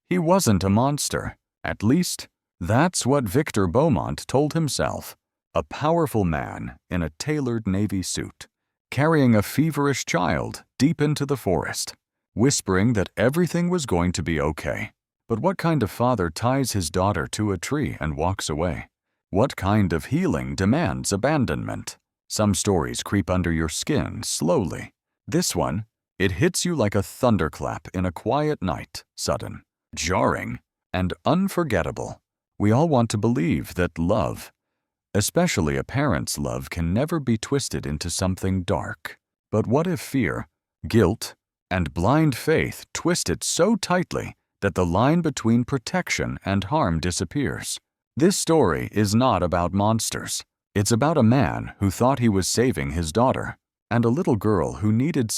He wasn't a monster. At least, that's what Victor Beaumont told himself. A powerful man in a tailored navy suit, carrying a feverish child deep into the forest, whispering that everything was going to be okay. But what kind of father ties his daughter to a tree and walks away? What kind of healing demands abandonment? Some stories creep under your skin slowly. This one, it hits you like a thunderclap in a quiet night, sudden, jarring, and unforgettable. We all want to believe that love, especially a parent's love, can never be twisted into something dark. But what if fear, guilt, and blind faith twist it so tightly that the line between protection and harm disappears? This story is not about monsters. It's about a man who thought he was saving his daughter, and a little girl who needed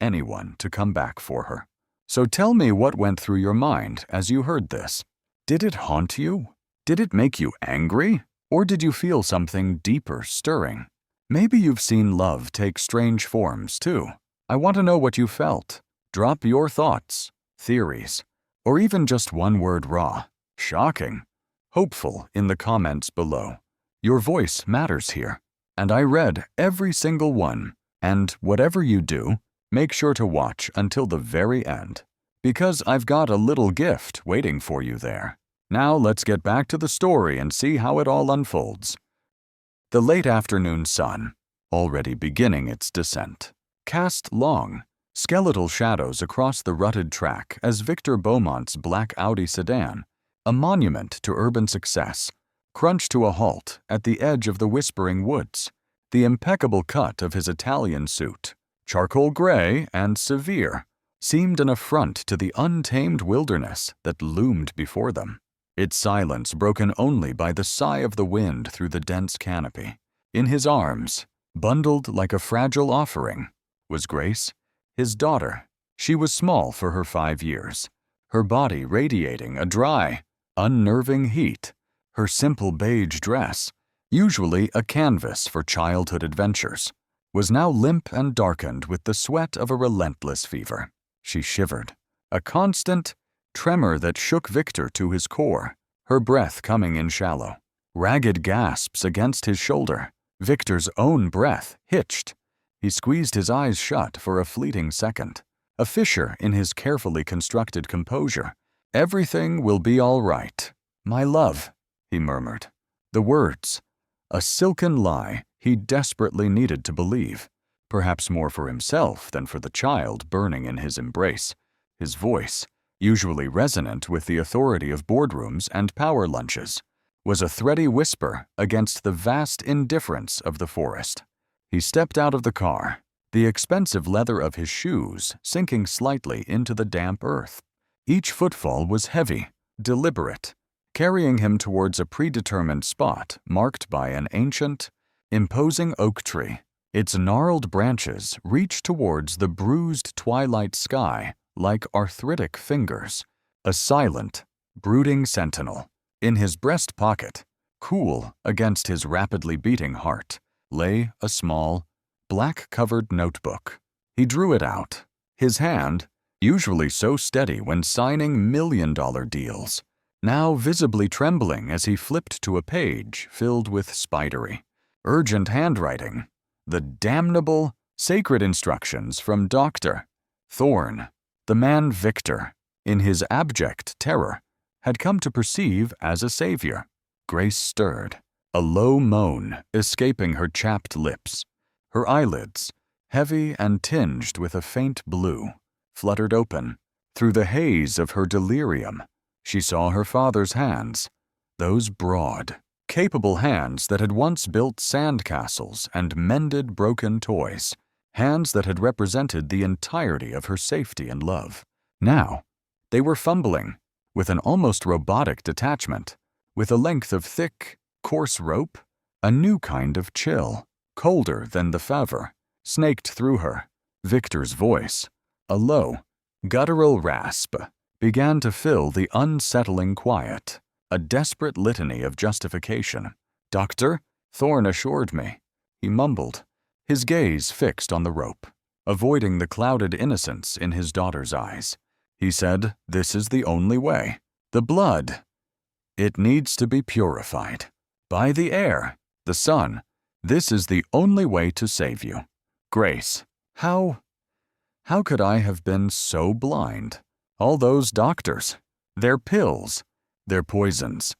anyone to come back for her. So tell me what went through your mind as you heard this. Did it haunt you? Did it make you angry? Or did you feel something deeper stirring? Maybe you've seen love take strange forms too. I want to know what you felt. Drop your thoughts, theories, or even just one word raw, shocking, hopeful in the comments below. Your voice matters here, and I read every single one. And whatever you do, make sure to watch until the very end, because I've got a little gift waiting for you there. Now let's get back to the story and see how it all unfolds. The late afternoon sun, already beginning its descent, cast long, skeletal shadows across the rutted track as Victor Beaumont's black Audi sedan, a monument to urban success, crunched to a halt at the edge of the whispering woods. The impeccable cut of his Italian suit, charcoal gray and severe, seemed an affront to the untamed wilderness that loomed before them, its silence broken only by the sigh of the wind through the dense canopy. In his arms, bundled like a fragile offering, was Grace, his daughter. She was small for her 5 years, her body radiating a dry, unnerving heat. Her simple beige dress, usually a canvas for childhood adventures, was now limp and darkened with the sweat of a relentless fever. She shivered, a constant tremor that shook Victor to his core, her breath coming in shallow, ragged gasps against his shoulder. Victor's own breath hitched. He squeezed his eyes shut for a fleeting second, a fissure in his carefully constructed composure. "Everything will be all right, my love," he murmured. The words, a silken lie he desperately needed to believe, perhaps more for himself than for the child burning in his embrace. His voice, usually resonant with the authority of boardrooms and power lunches, was a thready whisper against the vast indifference of the forest. He stepped out of the car, the expensive leather of his shoes sinking slightly into the damp earth. Each footfall was heavy, deliberate, carrying him towards a predetermined spot marked by an ancient, imposing oak tree. Its gnarled branches reached towards the bruised twilight sky like arthritic fingers, a silent, brooding sentinel. In his breast pocket, cool against his rapidly beating heart, lay a small, black-covered notebook. He drew it out, his hand, usually so steady when signing million-dollar deals, now visibly trembling as he flipped to a page filled with spidery, urgent handwriting, the damnable, sacred instructions from Dr. Thorne. The man Victor, in his abject terror, had come to perceive as a savior. Grace stirred, a low moan escaping her chapped lips. Her eyelids, heavy and tinged with a faint blue, fluttered open. Through the haze of her delirium, she saw her father's hands, those broad, capable hands that had once built sandcastles and mended broken toys, hands that had represented the entirety of her safety and love. Now, they were fumbling, with an almost robotic detachment, with a length of thick, coarse rope. A new kind of chill, colder than the fever, snaked through her. Victor's voice, a low, guttural rasp, began to fill the unsettling quiet, a desperate litany of justification. "Doctor," Thorne assured me, he mumbled, his gaze fixed on the rope, avoiding the clouded innocence in his daughter's eyes. He said, "This is the only way. The blood, it needs to be purified. By the air, the sun. This is the only way to save you." Grace, how could I have been so blind? All those doctors, their pills, their poisons.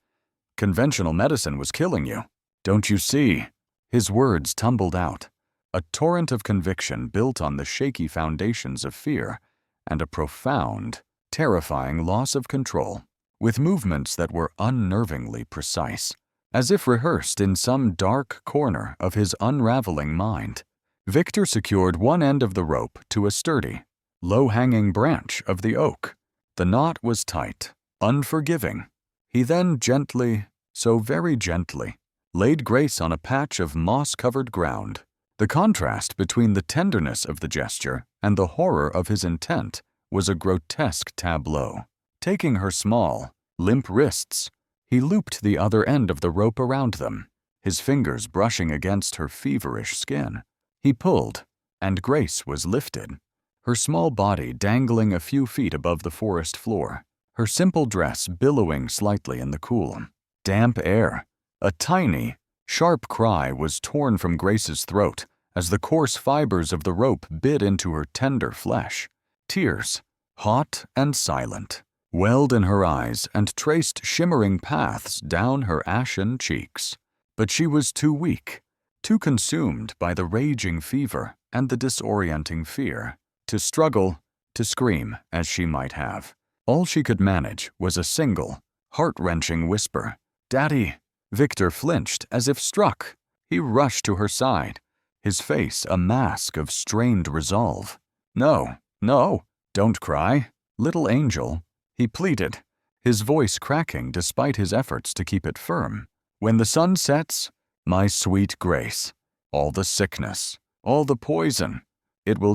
Conventional medicine was killing you. Don't you see? His words tumbled out, a torrent of conviction built on the shaky foundations of fear and a profound, terrifying loss of control, with movements that were unnervingly precise, as if rehearsed in some dark corner of his unraveling mind. Victor secured one end of the rope to a sturdy, low-hanging branch of the oak. The knot was tight, unforgiving. He then gently, so very gently, laid Grace on a patch of moss-covered ground. The contrast between the tenderness of the gesture and the horror of his intent was a grotesque tableau. Taking her small, limp wrists, he looped the other end of the rope around them, his fingers brushing against her feverish skin. He pulled, and Grace was lifted, her small body dangling a few feet above the forest floor, her simple dress billowing slightly in the cool, damp air. A tiny, sharp cry was torn from Grace's throat as the coarse fibers of the rope bit into her tender flesh. Tears, hot and silent, welled in her eyes and traced shimmering paths down her ashen cheeks. But she was too weak, too consumed by the raging fever and the disorienting fear, to struggle, to scream as she might have. All she could manage was a single, heart-wrenching whisper, "Daddy!" Victor flinched as if struck. He rushed to her side, his face a mask of strained resolve. "No, no, don't cry, little angel," he pleaded, his voice cracking despite his efforts to keep it firm. "When the sun sets, my sweet Grace, all the sickness, all the poison, it will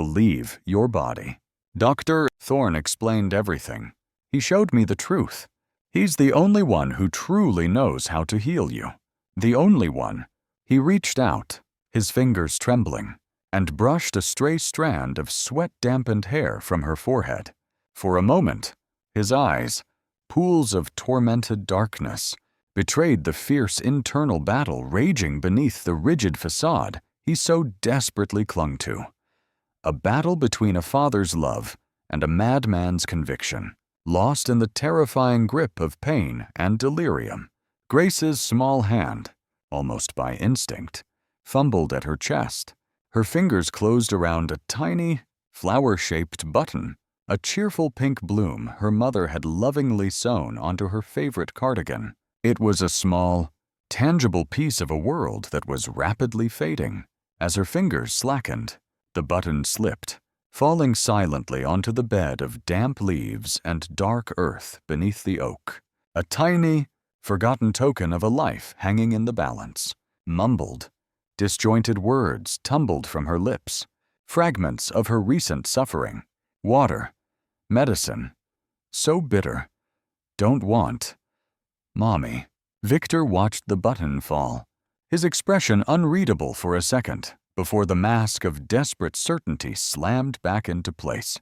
leave your body." Dr. Thorne explained everything. He showed me the truth. He's the only one who truly knows how to heal you. The only one. He reached out, his fingers trembling, and brushed a stray strand of sweat-dampened hair from her forehead. For a moment, his eyes, pools of tormented darkness, betrayed the fierce internal battle raging beneath the rigid facade he so desperately clung to. A battle between a father's love and a madman's conviction, lost in the terrifying grip of pain and delirium. Grace's small hand, almost by instinct, fumbled at her chest. Her fingers closed around a tiny, flower-shaped button, a cheerful pink bloom her mother had lovingly sewn onto her favorite cardigan. It was a small, tangible piece of a world that was rapidly fading. As her fingers slackened, the button slipped, falling silently onto the bed of damp leaves and dark earth beneath the oak. A tiny, forgotten token of a life hanging in the balance. Mumbled, disjointed words tumbled from her lips, fragments of her recent suffering. Water, medicine, so bitter, don't want. Mommy. Victor watched the button fall, his expression unreadable for a second before the mask of desperate certainty slammed back into place.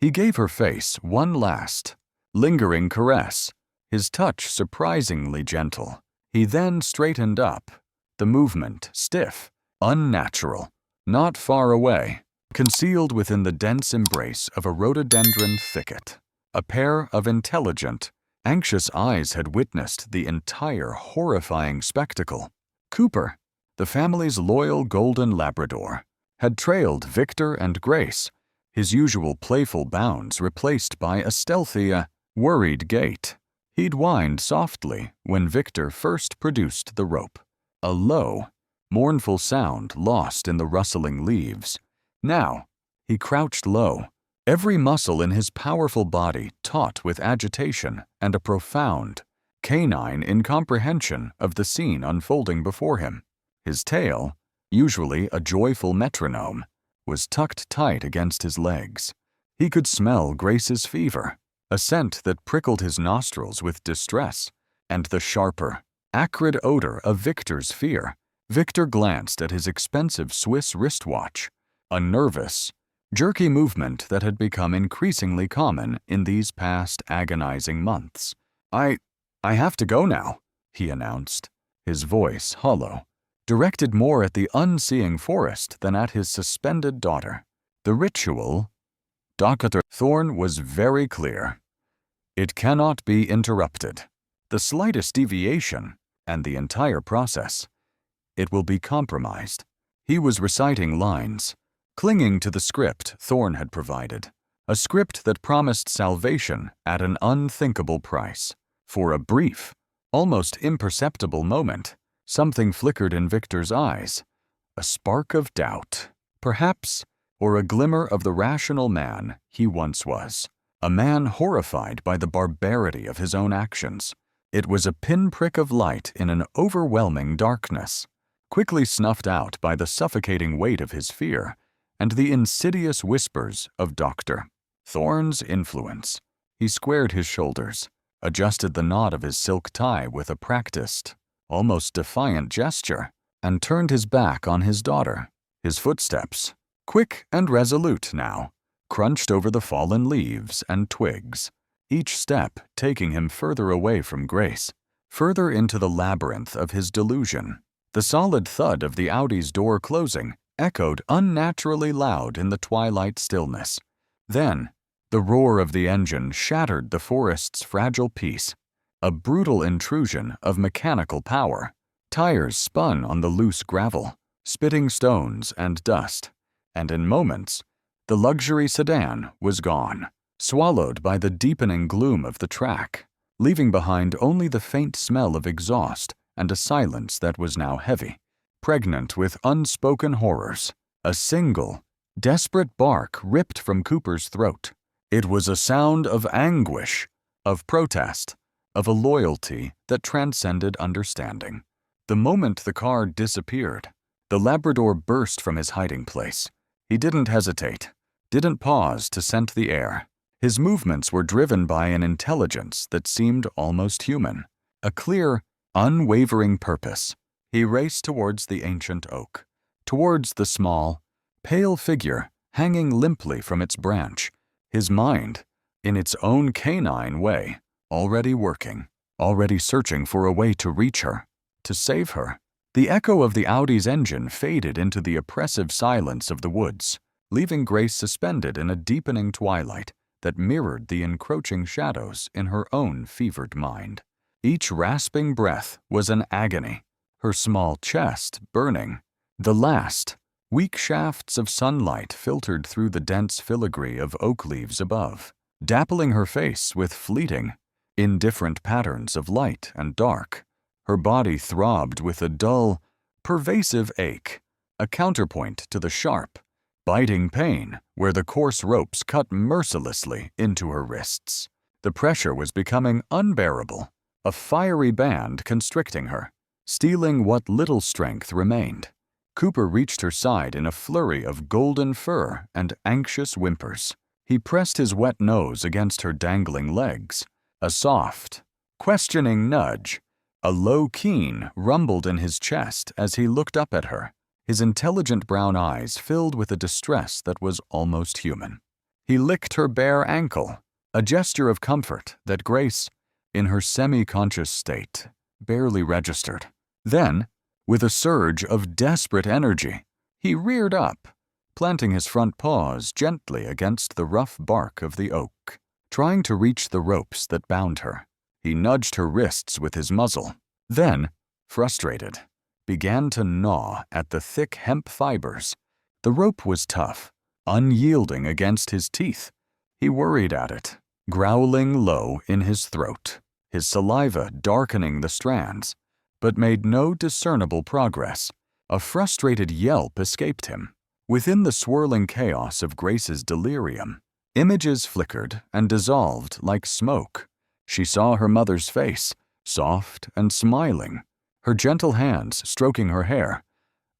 He gave her face one last, lingering caress, his touch surprisingly gentle. He then straightened up, the movement stiff, unnatural. Not far away, concealed within the dense embrace of a rhododendron thicket, a pair of intelligent, anxious eyes had witnessed the entire horrifying spectacle. Cooper, the family's loyal golden Labrador, had trailed Victor and Grace, his usual playful bounds replaced by a stealthy, worried gait. He'd whined softly when Victor first produced the rope, a low, mournful sound lost in the rustling leaves. Now, he crouched low, every muscle in his powerful body taut with agitation and a profound, canine incomprehension of the scene unfolding before him. His tail, usually a joyful metronome, was tucked tight against his legs. He could smell Grace's fever, a scent that prickled his nostrils with distress, and the sharper, acrid odor of Victor's fear. Victor glanced at his expensive Swiss wristwatch, a nervous, jerky movement that had become increasingly common in these past agonizing months. I have to go now, he announced, his voice hollow, directed more at the unseeing forest than at his suspended daughter. The ritual, Dr. Thorne was very clear. It cannot be interrupted. The slightest deviation, and the entire process, it will be compromised. He was reciting lines, clinging to the script Thorne had provided, a script that promised salvation at an unthinkable price. For a brief, almost imperceptible moment, something flickered in Victor's eyes, a spark of doubt, perhaps, or a glimmer of the rational man he once was, a man horrified by the barbarity of his own actions. It was a pinprick of light in an overwhelming darkness, quickly snuffed out by the suffocating weight of his fear and the insidious whispers of Dr. Thorne's influence. He squared his shoulders, adjusted the knot of his silk tie with a practiced, almost defiant gesture, and turned his back on his daughter. His footsteps, quick and resolute now, crunched over the fallen leaves and twigs, each step taking him further away from Grace, further into the labyrinth of his delusion. The solid thud of the Audi's door closing echoed unnaturally loud in the twilight stillness. Then, the roar of the engine shattered the forest's fragile peace, a brutal intrusion of mechanical power. Tires spun on the loose gravel, spitting stones and dust, and in moments, the luxury sedan was gone, swallowed by the deepening gloom of the track, leaving behind only the faint smell of exhaust and a silence that was now heavy, pregnant with unspoken horrors. A single, desperate bark ripped from Cooper's throat. It was a sound of anguish, of protest, of a loyalty that transcended understanding. The moment the car disappeared, the Labrador burst from his hiding place. He didn't hesitate, didn't pause to scent the air. His movements were driven by an intelligence that seemed almost human, a clear, unwavering purpose. He raced towards the ancient oak, towards the small, pale figure hanging limply from its branch, his mind, in its own canine way, already working, already searching for a way to reach her, to save her. The echo of the Audi's engine faded into the oppressive silence of the woods, leaving Grace suspended in a deepening twilight that mirrored the encroaching shadows in her own fevered mind. Each rasping breath was an agony, her small chest burning. The last, weak shafts of sunlight filtered through the dense filigree of oak leaves above, dappling her face with fleeting, indifferent patterns of light and dark. Her body throbbed with a dull, pervasive ache, a counterpoint to the sharp, biting pain where the coarse ropes cut mercilessly into her wrists. The pressure was becoming unbearable, a fiery band constricting her, stealing what little strength remained. Cooper reached her side in a flurry of golden fur and anxious whimpers. He pressed his wet nose against her dangling legs. A soft, questioning nudge, a low keen rumbled in his chest as he looked up at her, his intelligent brown eyes filled with a distress that was almost human. He licked her bare ankle, a gesture of comfort that Grace, in her semi-conscious state, barely registered. Then, with a surge of desperate energy, he reared up, planting his front paws gently against the rough bark of the oak, trying to reach the ropes that bound her. He nudged her wrists with his muzzle, then, frustrated, began to gnaw at the thick hemp fibers. The rope was tough, unyielding against his teeth. He worried at it, growling low in his throat, his saliva darkening the strands, but made no discernible progress. A frustrated yelp escaped him. Within the swirling chaos of Grace's delirium, images flickered and dissolved like smoke. She saw her mother's face, soft and smiling, her gentle hands stroking her hair,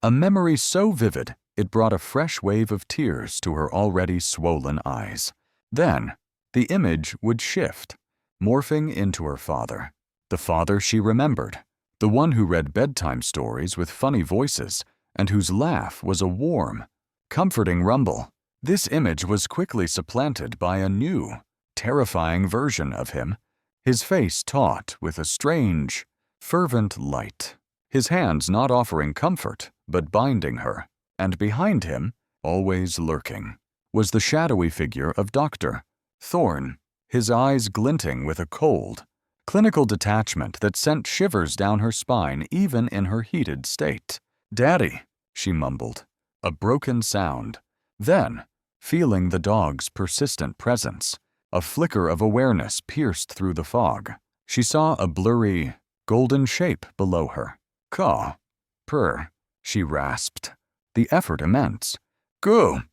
a memory so vivid it brought a fresh wave of tears to her already swollen eyes. Then, the image would shift, morphing into her father, the father she remembered, the one who read bedtime stories with funny voices and whose laugh was a warm, comforting rumble. This image was quickly supplanted by a new, terrifying version of him, his face taut with a strange, fervent light, his hands not offering comfort but binding her, and behind him, always lurking, was the shadowy figure of Dr. Thorne, his eyes glinting with a cold, clinical detachment that sent shivers down her spine even in her heated state. "Daddy," she mumbled, a broken sound. Then, feeling the dog's persistent presence, a flicker of awareness pierced through the fog. She saw a blurry, golden shape below her. "Caw, purr," she rasped, the effort immense. "Goo."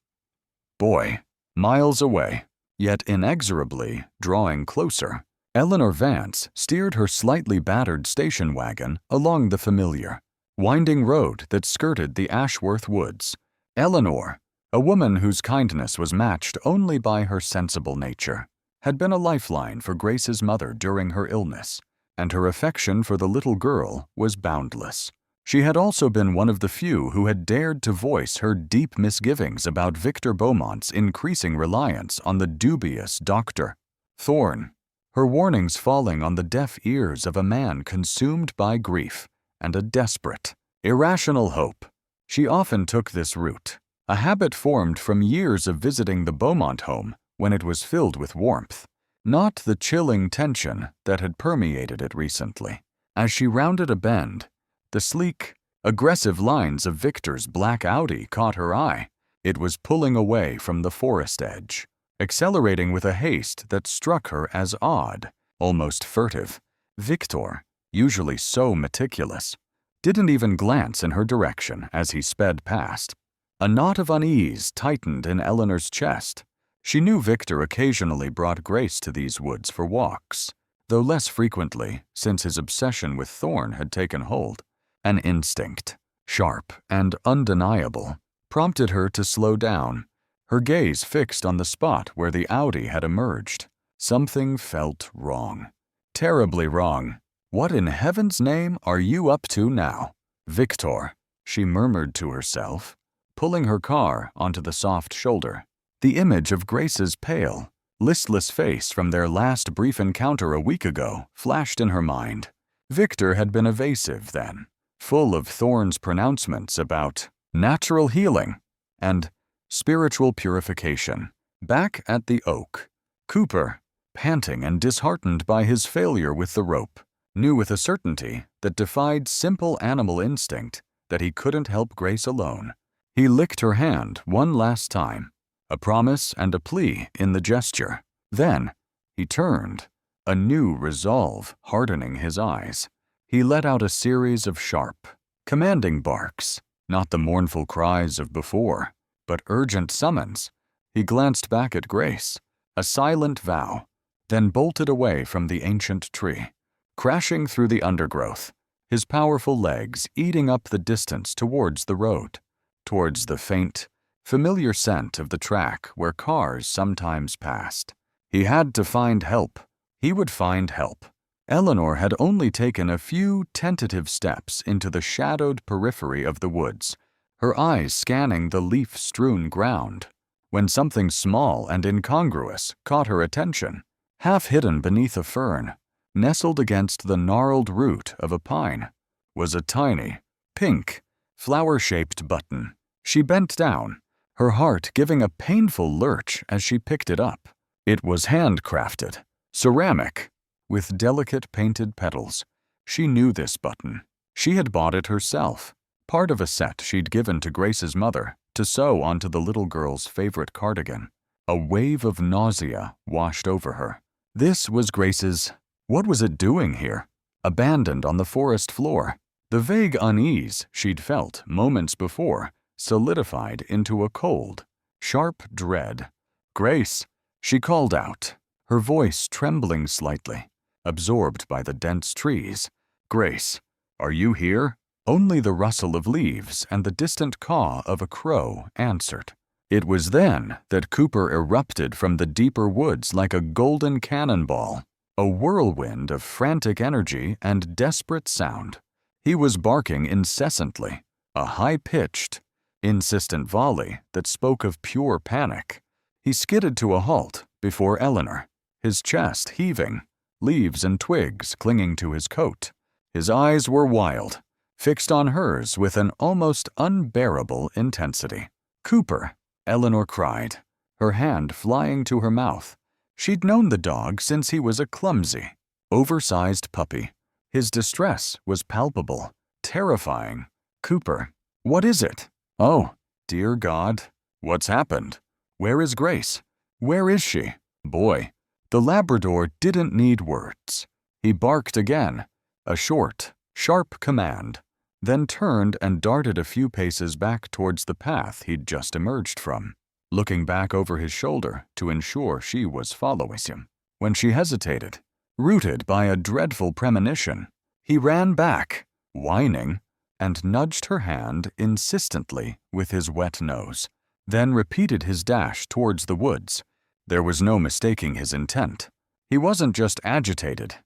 Boy, miles away, yet inexorably drawing closer, Eleanor Vance steered her slightly battered station wagon along the familiar, winding road that skirted the Ashworth Woods. Eleanor, a woman whose kindness was matched only by her sensible nature, had been a lifeline for Grace's mother during her illness, and her affection for the little girl was boundless. She had also been one of the few who had dared to voice her deep misgivings about Victor Beaumont's increasing reliance on the dubious Dr. Thorne, her warnings falling on the deaf ears of a man consumed by grief and a desperate, irrational hope. She often took this route, a habit formed from years of visiting the Beaumont home when it was filled with warmth, not the chilling tension that had permeated it recently. As she rounded a bend, the sleek, aggressive lines of Victor's black Audi caught her eye. It was pulling away from the forest edge, accelerating with a haste that struck her as odd, almost furtive. Victor, usually so meticulous, didn't even glance in her direction as he sped past. A knot of unease tightened in Eleanor's chest. She knew Victor occasionally brought Grace to these woods for walks, though less frequently since his obsession with Thorne had taken hold. An instinct, sharp and undeniable, prompted her to slow down, her gaze fixed on the spot where the Audi had emerged. Something felt wrong. Terribly wrong. "What in heaven's name are you up to now, Victor?" she murmured to herself, pulling her car onto the soft shoulder. The image of Grace's pale, listless face from their last brief encounter a week ago flashed in her mind. Victor had been evasive then, full of Thorne's pronouncements about natural healing and spiritual purification. Back at the Oak, Cooper, panting and disheartened by his failure with the rope, knew with a certainty that defied simple animal instinct that he couldn't help Grace alone. He licked her hand one last time, a promise and a plea in the gesture. Then he turned, a new resolve hardening his eyes. He let out a series of sharp, commanding barks, not the mournful cries of before, but urgent summons. He glanced back at Grace, a silent vow, then bolted away from the ancient tree, crashing through the undergrowth, his powerful legs eating up the distance towards the road, towards the faint, familiar scent of the track where cars sometimes passed. He had to find help. He would find help. Eleanor had only taken a few tentative steps into the shadowed periphery of the woods, her eyes scanning the leaf-strewn ground, when something small and incongruous caught her attention. Half hidden beneath a fern, nestled against the gnarled root of a pine, was a tiny, pink, flower-shaped button. She bent down, her heart giving a painful lurch as she picked it up. It was handcrafted, ceramic, with delicate painted petals. She knew this button. She had bought it herself, part of a set she'd given to Grace's mother to sew onto the little girl's favorite cardigan. A wave of nausea washed over her. This was Grace's. What was it doing here, abandoned on the forest floor? The vague unease she'd felt moments before solidified into a cold, sharp dread. "Grace," she called out, her voice trembling slightly, absorbed by the dense trees. "Grace, are you here?" Only the rustle of leaves and the distant caw of a crow answered. It was then that Cooper erupted from the deeper woods like a golden cannonball, a whirlwind of frantic energy and desperate sound. He was barking incessantly, a high-pitched, insistent volley that spoke of pure panic. He skidded to a halt before Eleanor, his chest heaving, leaves and twigs clinging to his coat. His eyes were wild, fixed on hers with an almost unbearable intensity. "Cooper," Eleanor cried, her hand flying to her mouth. She'd known the dog since he was a clumsy, oversized puppy. His distress was palpable, terrifying. "Cooper, what is it? Oh, dear God, what's happened? Where is Grace? Where is she?" Boy, the Labrador didn't need words. He barked again, a short, sharp command, then turned and darted a few paces back towards the path he'd just emerged from, looking back over his shoulder to ensure she was following him. When she hesitated, rooted by a dreadful premonition, he ran back, whining, and nudged her hand insistently with his wet nose, then repeated his dash towards the woods. There was no mistaking his intent. He wasn't just agitated.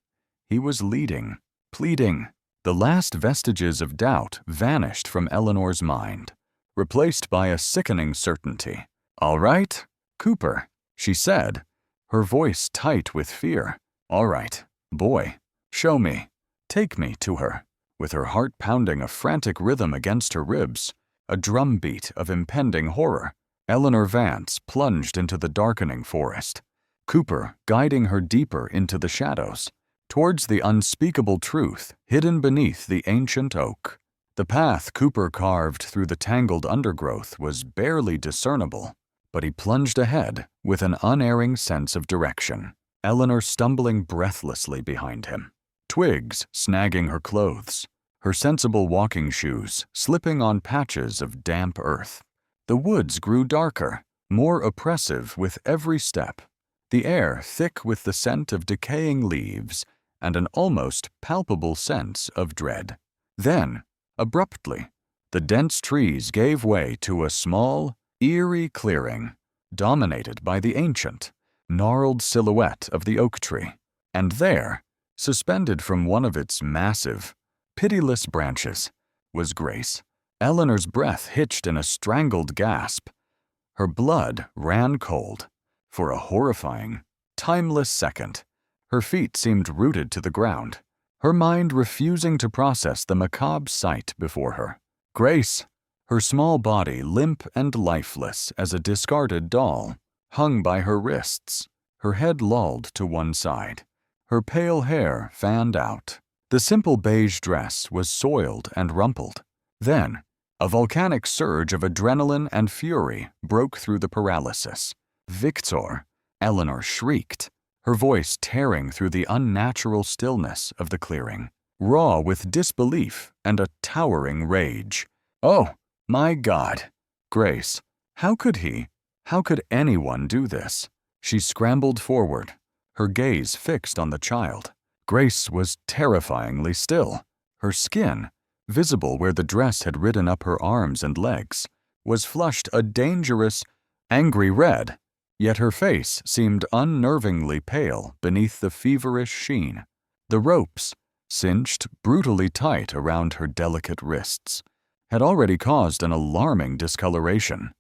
He was leading, pleading. The last vestiges of doubt vanished from Eleanor's mind, replaced by a sickening certainty. "All right, Cooper," she said, her voice tight with fear. "All right, boy, show me. Take me to her." With her heart pounding a frantic rhythm against her ribs, a drumbeat of impending horror, Eleanor Vance plunged into the darkening forest, Cooper guiding her deeper into the shadows, towards the unspeakable truth hidden beneath the ancient oak. The path Cooper carved through the tangled undergrowth was barely discernible, but he plunged ahead with an unerring sense of direction, Eleanor stumbling breathlessly behind him, twigs snagging her clothes, her sensible walking shoes slipping on patches of damp earth. The woods grew darker, more oppressive with every step, the air thick with the scent of decaying leaves and an almost palpable sense of dread. Then, abruptly, the dense trees gave way to a small, eerie clearing, dominated by the ancient, gnarled silhouette of the oak tree, and there, suspended from one of its massive, pitiless branches, was Grace. Eleanor's breath hitched in a strangled gasp. Her blood ran cold. For a horrifying, timeless second, her feet seemed rooted to the ground, her mind refusing to process the macabre sight before her. Grace, her small body limp and lifeless as a discarded doll, hung by her wrists, her head lolled to one side, her pale hair fanned out. The simple beige dress was soiled and rumpled. Then, a volcanic surge of adrenaline and fury broke through the paralysis. "Victor!" Eleanor shrieked, her voice tearing through the unnatural stillness of the clearing, raw with disbelief and a towering rage. "Oh, my God! Grace, how could anyone do this?" She scrambled forward, her gaze fixed on the child. Grace was terrifyingly still. Her skin, visible where the dress had ridden up her arms and legs, was flushed a dangerous, angry red, yet her face seemed unnervingly pale beneath the feverish sheen. The ropes, cinched brutally tight around her delicate wrists, had already caused an alarming discoloration.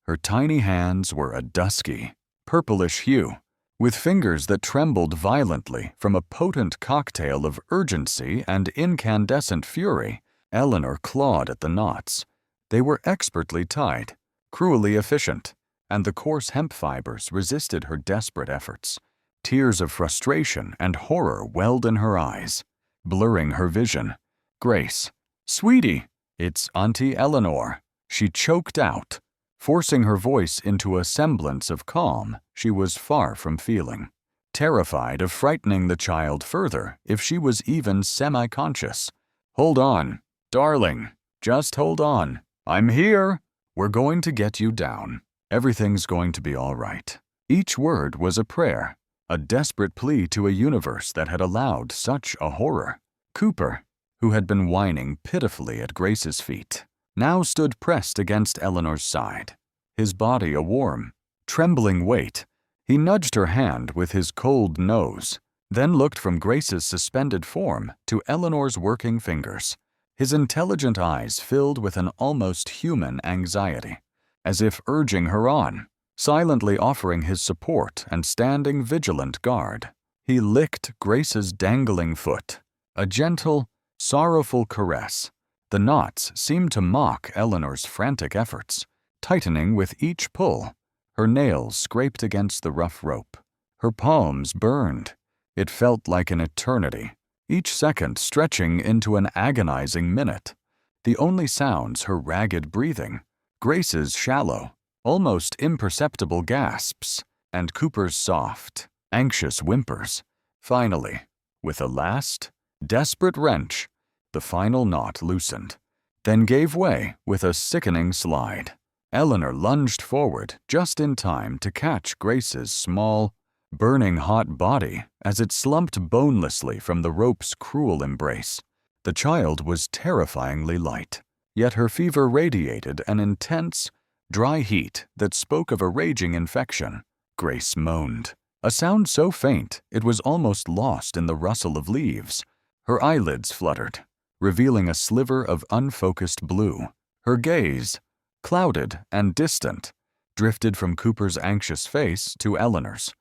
Her tiny hands were a dusky, purplish hue, with fingers that trembled violently from a potent cocktail of urgency and incandescent fury. Eleanor clawed at the knots. They were expertly tied, cruelly efficient, and the coarse hemp fibers resisted her desperate efforts. Tears of frustration and horror welled in her eyes, blurring her vision. "Grace, sweetie, it's Auntie Eleanor," she choked out, forcing her voice into a semblance of calm she was far from feeling, terrified of frightening the child further if she was even semi-conscious. "Hold on, darling, just hold on. I'm here. We're going to get you down. Everything's going to be all right." Each word was a prayer, a desperate plea to a universe that had allowed such a horror. Cooper, who had been whining pitifully at Grace's feet, now stood pressed against Eleanor's side, his body a warm, trembling weight. He nudged her hand with his cold nose, then looked from Grace's suspended form to Eleanor's working fingers. his intelligent eyes filled with an almost human anxiety, as if urging her on, silently offering his support and standing vigilant guard. He licked Grace's dangling foot, a gentle, sorrowful caress. The knots seemed to mock Eleanor's frantic efforts, tightening with each pull. Her nails scraped against the rough rope. Her palms burned. It felt like an eternity, each second stretching into an agonizing minute. The only sounds her ragged breathing, Grace's shallow, almost imperceptible gasps, and Cooper's soft, anxious whimpers. Finally, with a last, desperate wrench, the final knot loosened, then gave way with a sickening slide. Eleanor lunged forward just in time to catch Grace's small, burning hot body as it slumped bonelessly from the rope's cruel embrace. The child was terrifyingly light, yet her fever radiated an intense, dry heat that spoke of a raging infection. Grace moaned, a sound so faint it was almost lost in the rustle of leaves. Her eyelids fluttered, revealing a sliver of unfocused blue. Her gaze, clouded and distant, drifted from Cooper's anxious face to Eleanor's.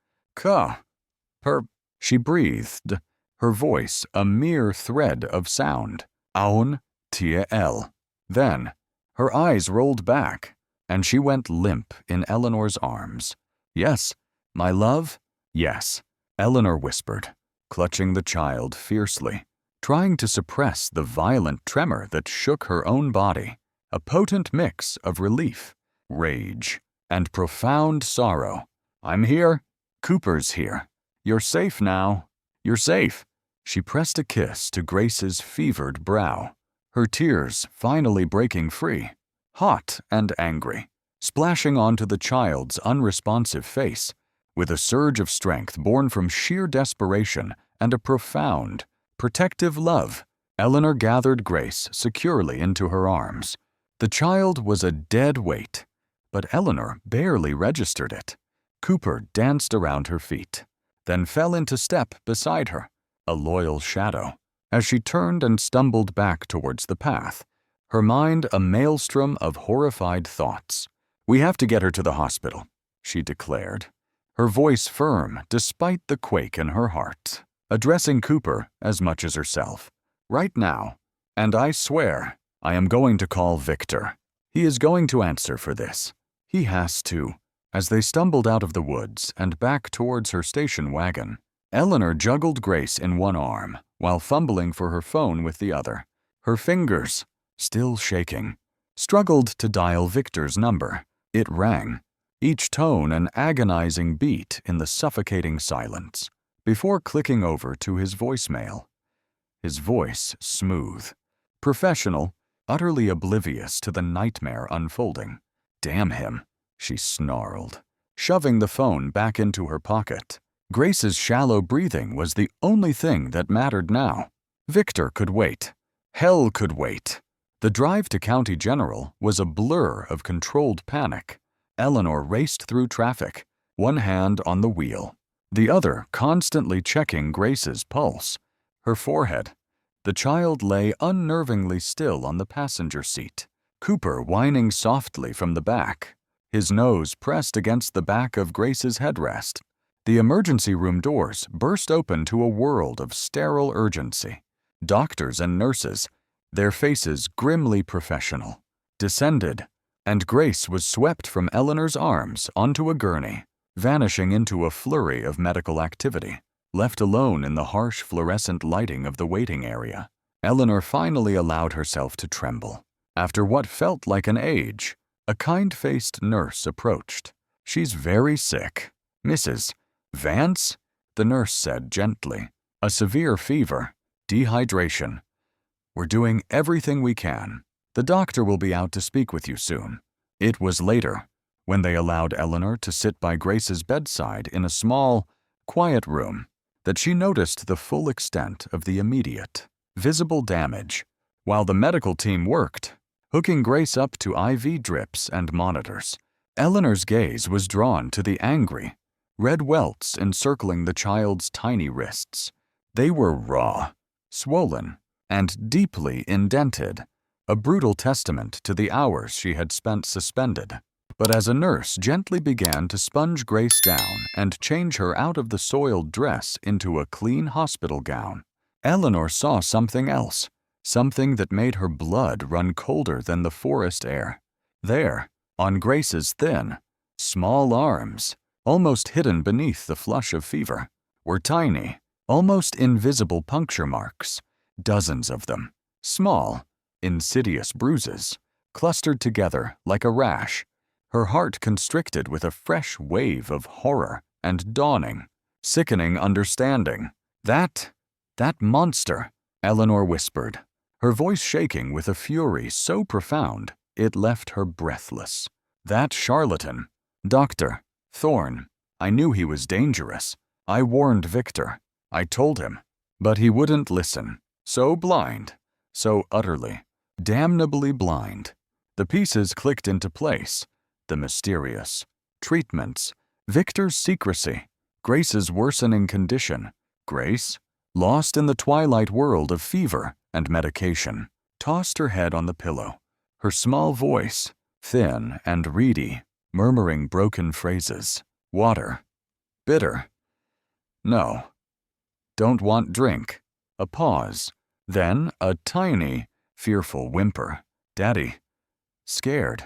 She breathed, her voice a mere thread of sound. Aun T-L. Then, her eyes rolled back, and she went limp in Eleanor's arms. Yes, my love? Yes, Eleanor whispered, clutching the child fiercely, trying to suppress the violent tremor that shook her own body, a potent mix of relief, rage, and profound sorrow. I'm here. Cooper's here. You're safe now. You're safe. She pressed a kiss to Grace's fevered brow, her tears finally breaking free, hot and angry, splashing onto the child's unresponsive face. With a surge of strength born from sheer desperation and a profound, protective love, Eleanor gathered Grace securely into her arms. The child was a dead weight, but Eleanor barely registered it. Cooper danced around her feet, then fell into step beside her, a loyal shadow, as she turned and stumbled back towards the path, her mind a maelstrom of horrified thoughts. "We have to get her to the hospital," she declared, her voice firm despite the quake in her heart, addressing Cooper as much as herself. "Right now, and I swear I am going to call Victor. He is going to answer for this. He has to." As they stumbled out of the woods and back towards her station wagon, Eleanor juggled Grace in one arm while fumbling for her phone with the other. Her fingers, still shaking, struggled to dial Victor's number. It rang, each tone an agonizing beat in the suffocating silence, before clicking over to his voicemail. His voice smooth, professional, utterly oblivious to the nightmare unfolding. "Damn him," she snarled, shoving the phone back into her pocket. Grace's shallow breathing was the only thing that mattered now. Victor could wait. Hell could wait. The drive to County General was a blur of controlled panic. Eleanor raced through traffic, one hand on the wheel, the other constantly checking Grace's pulse. Her forehead. The child lay unnervingly still on the passenger seat, Cooper whining softly from the back, his nose pressed against the back of Grace's headrest. The emergency room doors burst open to a world of sterile urgency. Doctors and nurses, their faces grimly professional, descended, and Grace was swept from Eleanor's arms onto a gurney, vanishing into a flurry of medical activity. Left alone in the harsh fluorescent lighting of the waiting area, Eleanor finally allowed herself to tremble. After what felt like an age, a kind-faced nurse approached. "She's very sick. Mrs. Vance?" the nurse said gently. "A severe fever, dehydration. We're doing everything we can. The doctor will be out to speak with you soon." It was later, when they allowed Eleanor to sit by Grace's bedside in a small, quiet room, that she noticed the full extent of the immediate, visible damage, while the medical team worked, hooking Grace up to IV drips and monitors. Eleanor's gaze was drawn to the angry, red welts encircling the child's tiny wrists. They were raw, swollen, and deeply indented, a brutal testament to the hours she had spent suspended. But as a nurse gently began to sponge Grace down and change her out of the soiled dress into a clean hospital gown, Eleanor saw something else, something that made her blood run colder than the forest air. There, on Grace's thin, small arms, almost hidden beneath the flush of fever, were tiny, almost invisible puncture marks, dozens of them, small, insidious bruises, clustered together like a rash. Her heart constricted with a fresh wave of horror and dawning, sickening understanding. That monster, Eleanor whispered, her voice shaking with a fury so profound it left her breathless. That charlatan, Dr. Thorne. I knew he was dangerous. I warned Victor. I told him. But he wouldn't listen. So blind. So utterly, damnably blind. The pieces clicked into place. The mysterious treatments, Victor's secrecy, Grace's worsening condition. Grace, lost in the twilight world of fever and medication, tossed her head on the pillow, her small voice, thin and reedy, murmuring broken phrases. Water. Bitter. No. Don't want drink. A pause. Then a tiny, fearful whimper. Daddy. Scared.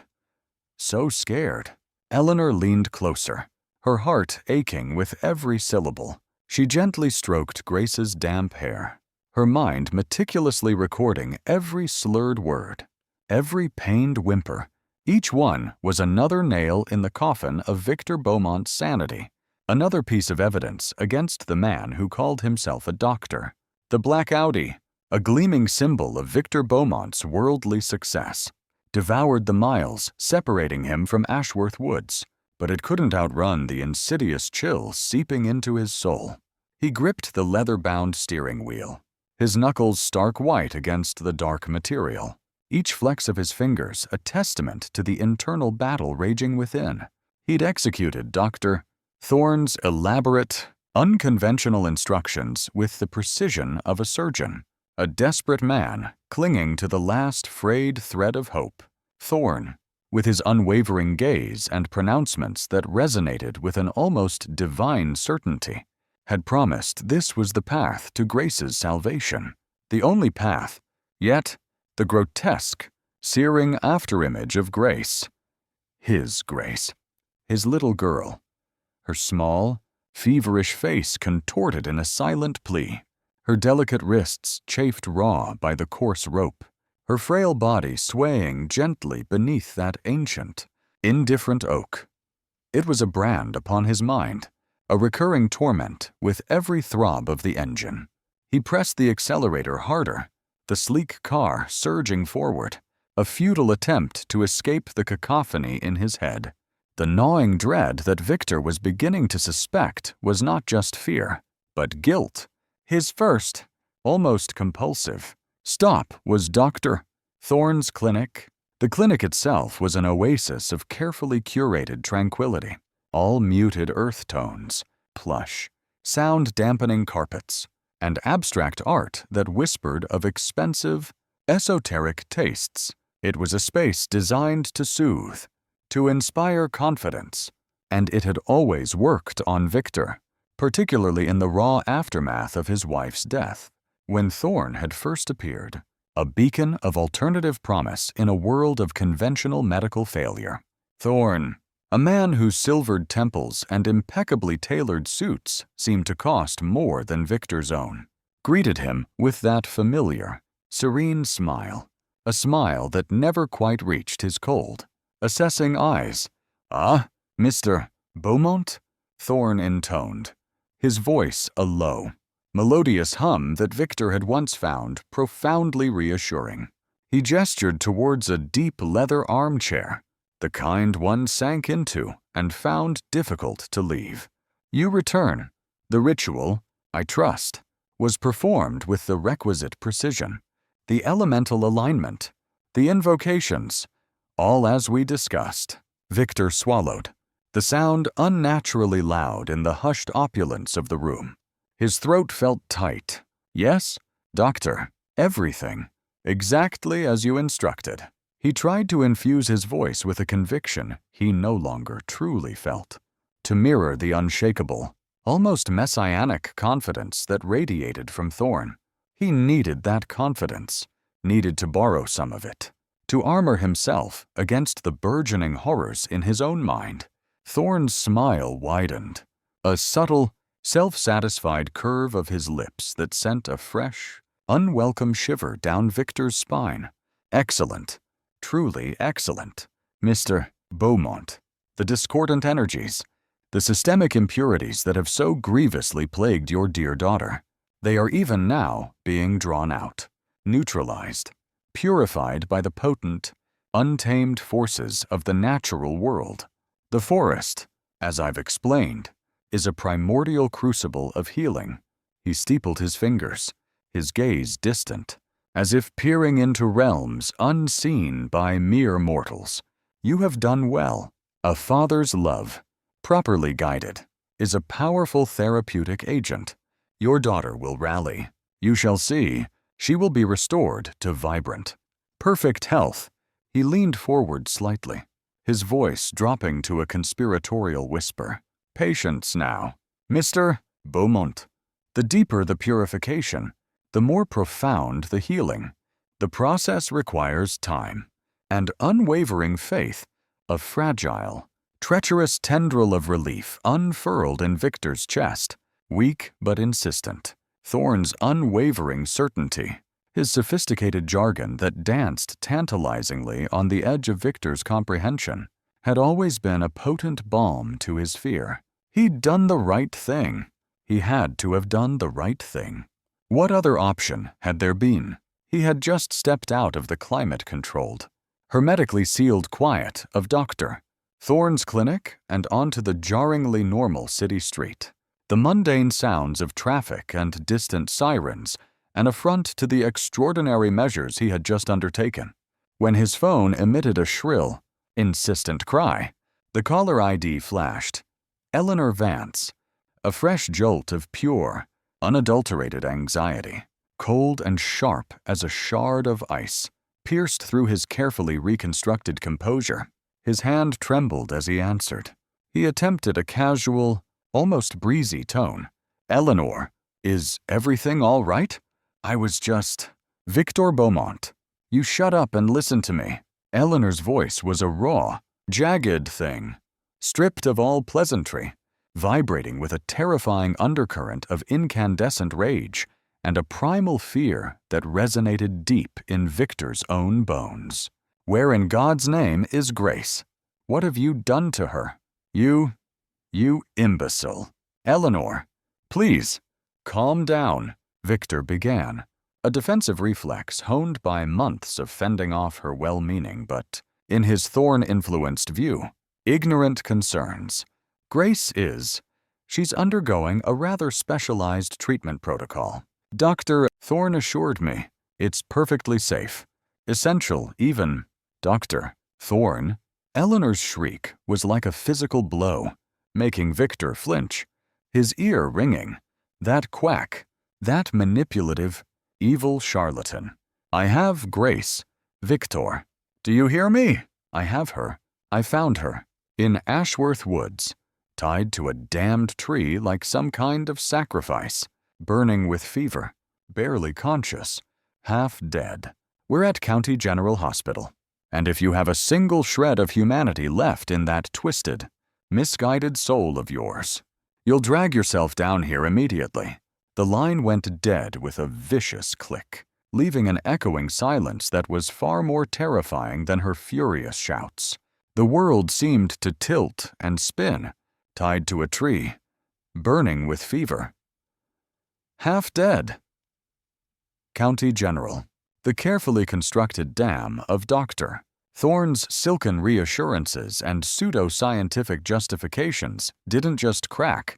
So scared. Eleanor leaned closer, her heart aching with every syllable. She gently stroked Grace's damp hair, her mind meticulously recording every slurred word, every pained whimper. Each one was another nail in the coffin of Victor Beaumont's sanity, another piece of evidence against the man who called himself a doctor. The black Audi, a gleaming symbol of Victor Beaumont's worldly success, devoured the miles separating him from Ashworth Woods, but it couldn't outrun the insidious chill seeping into his soul. He gripped the leather-bound steering wheel, his knuckles stark white against the dark material, each flex of his fingers a testament to the internal battle raging within. He'd executed Dr. Thorne's elaborate, unconventional instructions with the precision of a surgeon, a desperate man clinging to the last frayed thread of hope. Thorne, with his unwavering gaze and pronouncements that resonated with an almost divine certainty, had promised this was the path to Grace's salvation, the only path, yet the grotesque, searing afterimage of Grace. His Grace, his little girl, her small, feverish face contorted in a silent plea, her delicate wrists chafed raw by the coarse rope, her frail body swaying gently beneath that ancient, indifferent oak. It was a brand upon his mind, a recurring torment with every throb of the engine. He pressed the accelerator harder, the sleek car surging forward, a futile attempt to escape the cacophony in his head. The gnawing dread that Victor was beginning to suspect was not just fear, but guilt. His first, almost compulsive, stop was Dr. Thorne's clinic. The clinic itself was an oasis of carefully curated tranquility, all muted earth tones, plush, sound-dampening carpets, and abstract art that whispered of expensive, esoteric tastes. It was a space designed to soothe, to inspire confidence, and it had always worked on Victor, particularly in the raw aftermath of his wife's death, when Thorne had first appeared, a beacon of alternative promise in a world of conventional medical failure. Thorne, a man whose silvered temples and impeccably tailored suits seemed to cost more than Victor's own, greeted him with that familiar, serene smile, a smile that never quite reached his cold, assessing eyes. "Ah, Mr. Beaumont?" Thorne intoned, his voice a low, melodious hum that Victor had once found profoundly reassuring. He gestured towards a deep leather armchair, the kind one sank into and found difficult to leave. "You return. The ritual, I trust, was performed with the requisite precision. The elemental alignment, the invocations, all as we discussed." Victor swallowed, the sound unnaturally loud in the hushed opulence of the room. His throat felt tight. "Yes, doctor." Everything, exactly as you instructed. He tried to infuse his voice with a conviction he no longer truly felt, to mirror the unshakable, almost messianic confidence that radiated from Thorne. He needed that confidence, needed to borrow some of it, to armor himself against the burgeoning horrors in his own mind. Thorne's smile widened, a subtle, self-satisfied curve of his lips that sent a fresh, unwelcome shiver down Victor's spine. Excellent. Truly excellent. Mr. Beaumont, the discordant energies, the systemic impurities that have so grievously plagued your dear daughter, they are even now being drawn out, neutralized, purified by the potent, untamed forces of the natural world. The forest, as I've explained, is a primordial crucible of healing. He steepled his fingers, his gaze distant, as if peering into realms unseen by mere mortals. You have done well. A father's love, properly guided, is a powerful therapeutic agent. Your daughter will rally. You shall see. She will be restored to vibrant, perfect health. He leaned forward slightly, his voice dropping to a conspiratorial whisper. Patience now, Mr. Beaumont. The deeper the purification, the more profound the healing. The process requires time and unwavering faith. A fragile, treacherous tendril of relief unfurled in Victor's chest, weak but insistent. Thorne's unwavering certainty, his sophisticated jargon that danced tantalizingly on the edge of Victor's comprehension, had always been a potent balm to his fear. He'd done the right thing. He had to have done the right thing. What other option had there been? He had just stepped out of the climate-controlled, hermetically sealed quiet of Dr. Thorne's clinic and onto the jarringly normal city street. The mundane sounds of traffic and distant sirens, an affront to the extraordinary measures he had just undertaken. When his phone emitted a shrill, insistent cry, the caller ID flashed. Eleanor Vance. A fresh jolt of pure, unadulterated anxiety, cold and sharp as a shard of ice, pierced through his carefully reconstructed composure. His hand trembled as he answered. He attempted a casual, almost breezy tone. Eleanor, is everything all right? I was just... Victor Beaumont, you shut up and listen to me. Eleanor's voice was a raw, jagged thing, stripped of all pleasantry, vibrating with a terrifying undercurrent of incandescent rage and a primal fear that resonated deep in Victor's own bones. Where in God's name is Grace? What have you done to her? You imbecile. Eleanor, please, calm down, Victor began, a defensive reflex honed by months of fending off her well-meaning but, in his Thorne-influenced view, ignorant concerns. Grace is. She's undergoing a rather specialized treatment protocol. Dr. Thorne assured me it's perfectly safe. Essential, even. Dr. Thorne. Eleanor's shriek was like a physical blow, making Victor flinch, his ear ringing. That quack, that manipulative, evil charlatan. I have Grace. Victor. Do you hear me? I have her. I found her. In Ashworth Woods. Tied to a damned tree like some kind of sacrifice, burning with fever, barely conscious, half dead. We're at County General Hospital, and if you have a single shred of humanity left in that twisted, misguided soul of yours, you'll drag yourself down here immediately. The line went dead with a vicious click, leaving an echoing silence that was far more terrifying than her furious shouts. The world seemed to tilt and spin, tied to a tree, burning with fever. Half dead. County General. The carefully constructed dam of Dr. Thorne's silken reassurances and pseudo-scientific justifications didn't just crack,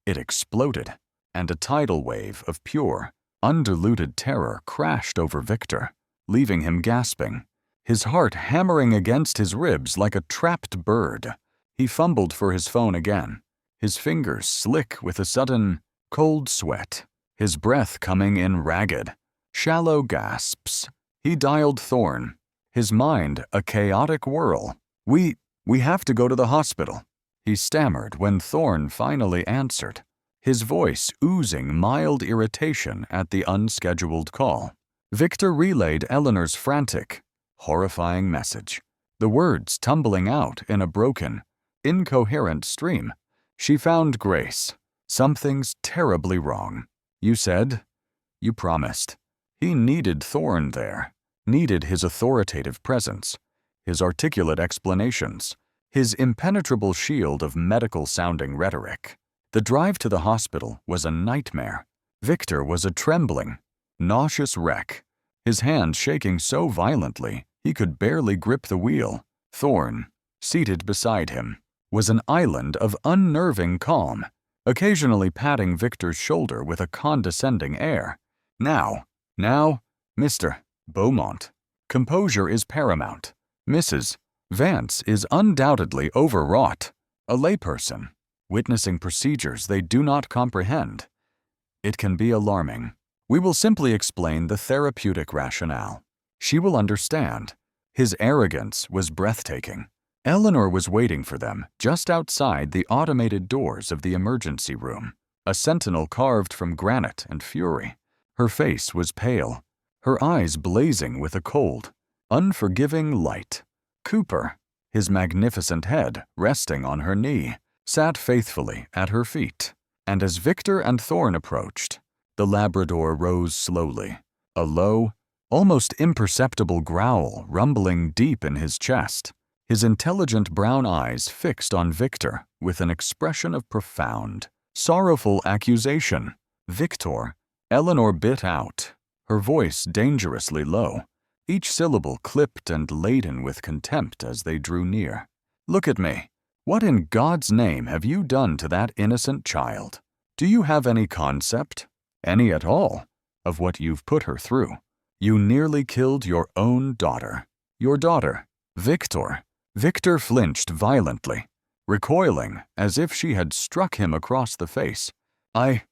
it exploded, and a tidal wave of pure, undiluted terror crashed over Victor, leaving him gasping, his heart hammering against his ribs like a trapped bird. He fumbled for his phone again, his fingers slick with a sudden, cold sweat, his breath coming in ragged. Shallow gasps. He dialed Thorne, his mind a chaotic whirl. We have to go to the hospital," he stammered when Thorne finally answered, his voice oozing mild irritation at the unscheduled call. Victor relayed Eleanor's frantic, horrifying message, the words tumbling out in a broken, incoherent stream. She found Grace. "Something's terribly wrong. You said? You promised." He needed Thorne there, needed his authoritative presence, his articulate explanations, his impenetrable shield of medical-sounding rhetoric. The drive to the hospital was a nightmare. Victor was a trembling, nauseous wreck, his hand shaking so violently he could barely grip the wheel. Thorne, seated beside him, was an island of unnerving calm, occasionally patting Victor's shoulder with a condescending air. Now, Mr. Beaumont, composure is paramount. Mrs. Vance is undoubtedly overwrought, a layperson, witnessing procedures they do not comprehend. It can be alarming. We will simply explain the therapeutic rationale. She will understand. His arrogance was breathtaking. Eleanor was waiting for them just outside the automated doors of the emergency room, a sentinel carved from granite and fury. Her face was pale, her eyes blazing with a cold, unforgiving light. Cooper, his magnificent head resting on her knee, sat faithfully at her feet, and as Victor and Thorne approached, the Labrador rose slowly, a low, almost imperceptible growl rumbling deep in his chest, his intelligent brown eyes fixed on Victor with an expression of profound, sorrowful accusation. "Victor," Eleanor bit out, her voice dangerously low, each syllable clipped and laden with contempt as they drew near. "Look at me. What in God's name have you done to that innocent child? Do you have any concept, any at all, of what you've put her through? You nearly killed your own daughter. Your daughter, Victor." Victor flinched violently, recoiling as if she had struck him across the face. I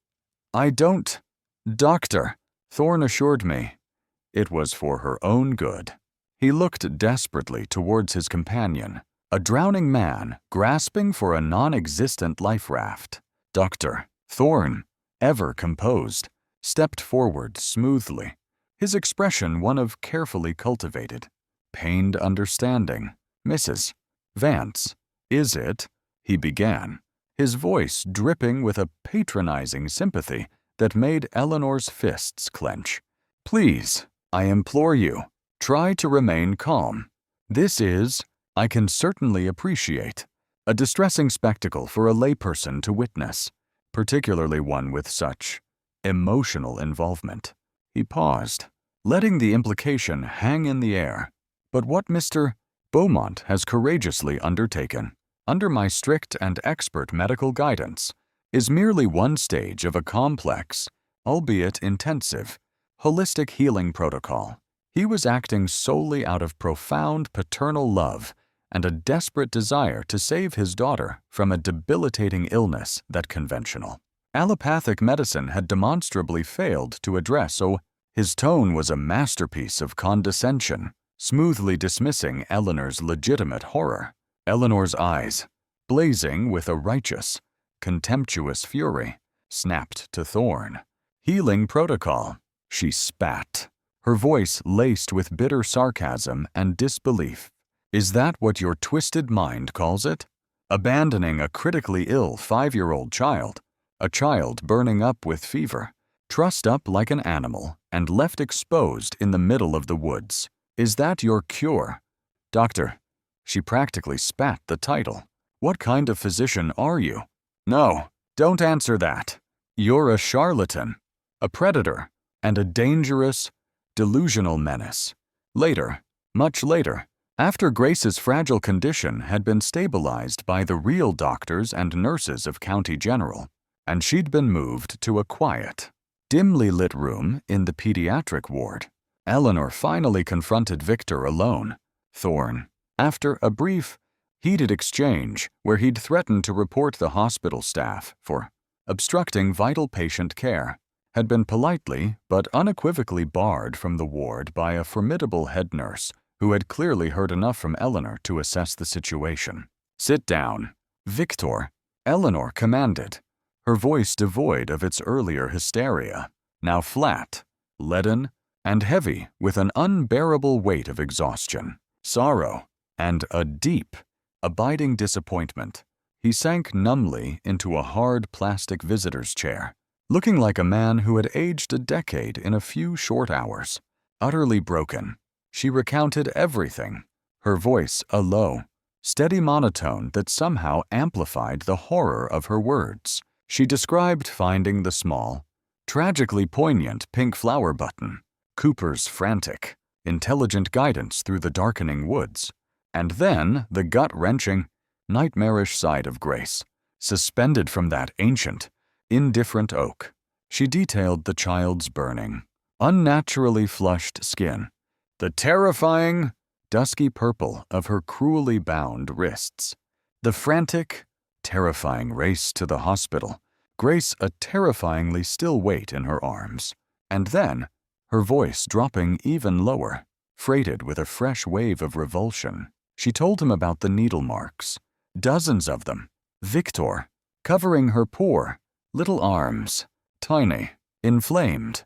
don't, Doctor," Thorne assured me. It was for her own good. He looked desperately towards his companion, a drowning man grasping for a non-existent life raft. Dr. Thorne, ever composed, stepped forward smoothly, his expression one of carefully cultivated, pained understanding. "Mrs. Vance, is it?" he began, his voice dripping with a patronizing sympathy that made Eleanor's fists clench. "Please, I implore you, try to remain calm. This is, I can certainly appreciate, a distressing spectacle for a layperson to witness, particularly one with such emotional involvement." He paused, letting the implication hang in the air. "But what Mr. Beaumont has courageously undertaken, under my strict and expert medical guidance, is merely one stage of a complex, albeit intensive, holistic healing protocol. He was acting solely out of profound paternal love and a desperate desire to save his daughter from a debilitating illness that conventional allopathic medicine had demonstrably failed to address. So his tone was a masterpiece of condescension, smoothly dismissing Eleanor's legitimate horror. Eleanor's eyes, blazing with a righteous, contemptuous fury, snapped to Thorne. "Healing protocol," she spat, her voice laced with bitter sarcasm and disbelief. "Is that what your twisted mind calls it? Abandoning a critically ill 5-year-old child, a child burning up with fever, trussed up like an animal and left exposed in the middle of the woods. Is that your cure? Doctor," she practically spat the title, "what kind of physician are you? No, don't answer that. You're a charlatan, a predator, and a dangerous, delusional menace." Later, much later, after Grace's fragile condition had been stabilized by the real doctors and nurses of County General, and she'd been moved to a quiet, dimly lit room in the pediatric ward, Eleanor finally confronted Victor alone. Thorne, after a brief, heated exchange where he'd threatened to report the hospital staff for obstructing vital patient care, had been politely but unequivocally barred from the ward by a formidable head nurse who had clearly heard enough from Eleanor to assess the situation. "Sit down, Victor," Eleanor commanded, her voice devoid of its earlier hysteria, now flat, leaden, and heavy with an unbearable weight of exhaustion, sorrow, and a deep, abiding disappointment. He sank numbly into a hard plastic visitor's chair, looking like a man who had aged a decade in a few short hours. Utterly broken, she recounted everything, her voice a low, steady monotone that somehow amplified the horror of her words. She described finding the small, tragically poignant pink flower button, Cooper's frantic, intelligent guidance through the darkening woods, and then the gut-wrenching, nightmarish side of Grace, suspended from that ancient, indifferent oak. She detailed the child's burning, unnaturally flushed skin, the terrifying, dusky purple of her cruelly bound wrists, the frantic, terrifying race to the hospital, Grace a terrifyingly still weight in her arms, and then, her voice dropping even lower, freighted with a fresh wave of revulsion, she told him about the needle marks, dozens of them, Victor, covering her poor, little arms, tiny, inflamed,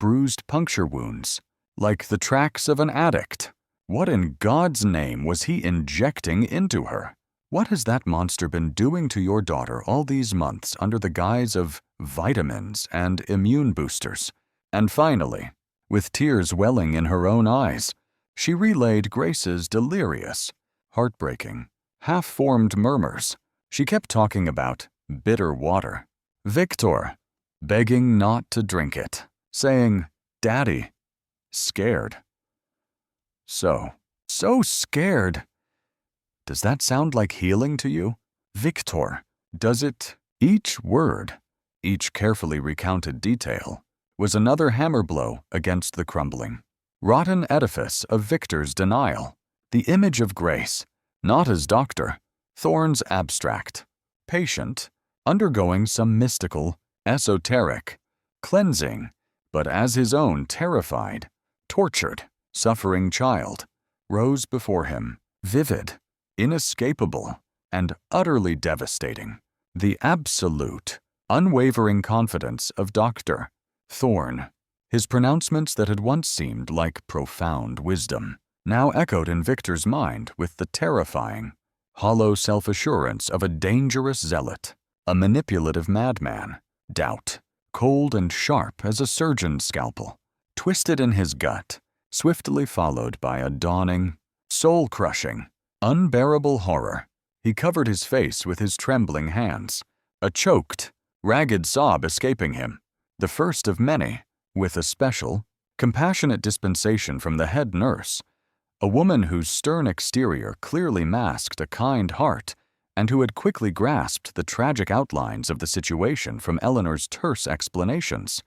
bruised puncture wounds, like the tracks of an addict. What in God's name was he injecting into her? What has that monster been doing to your daughter all these months under the guise of vitamins and immune boosters? And finally, with tears welling in her own eyes, she relayed Grace's delirious, heartbreaking, half-formed murmurs. She kept talking about bitter water, Victor, begging not to drink it, saying, "Daddy," scared. So scared. Does that sound like healing to you? Victor, does it? Each word, each carefully recounted detail, was another hammer blow against the crumbling, rotten edifice of Victor's denial. The image of Grace, not as doctor, Thorne's abstract, patient, undergoing some mystical, esoteric, cleansing, but as his own terrified, tortured, suffering child, rose before him, vivid, inescapable, and utterly devastating. The absolute, unwavering confidence of Dr. Thorne. His pronouncements that had once seemed like profound wisdom now echoed in Victor's mind with the terrifying, hollow self-assurance of a dangerous zealot, a manipulative madman, doubt, cold and sharp as a surgeon's scalpel, twisted in his gut, swiftly followed by a dawning, soul-crushing, unbearable horror. He covered his face with his trembling hands, a choked, ragged sob escaping him, the first of many, with a special, compassionate dispensation from the head nurse, a woman whose stern exterior clearly masked a kind heart and who had quickly grasped the tragic outlines of the situation from Eleanor's terse explanations.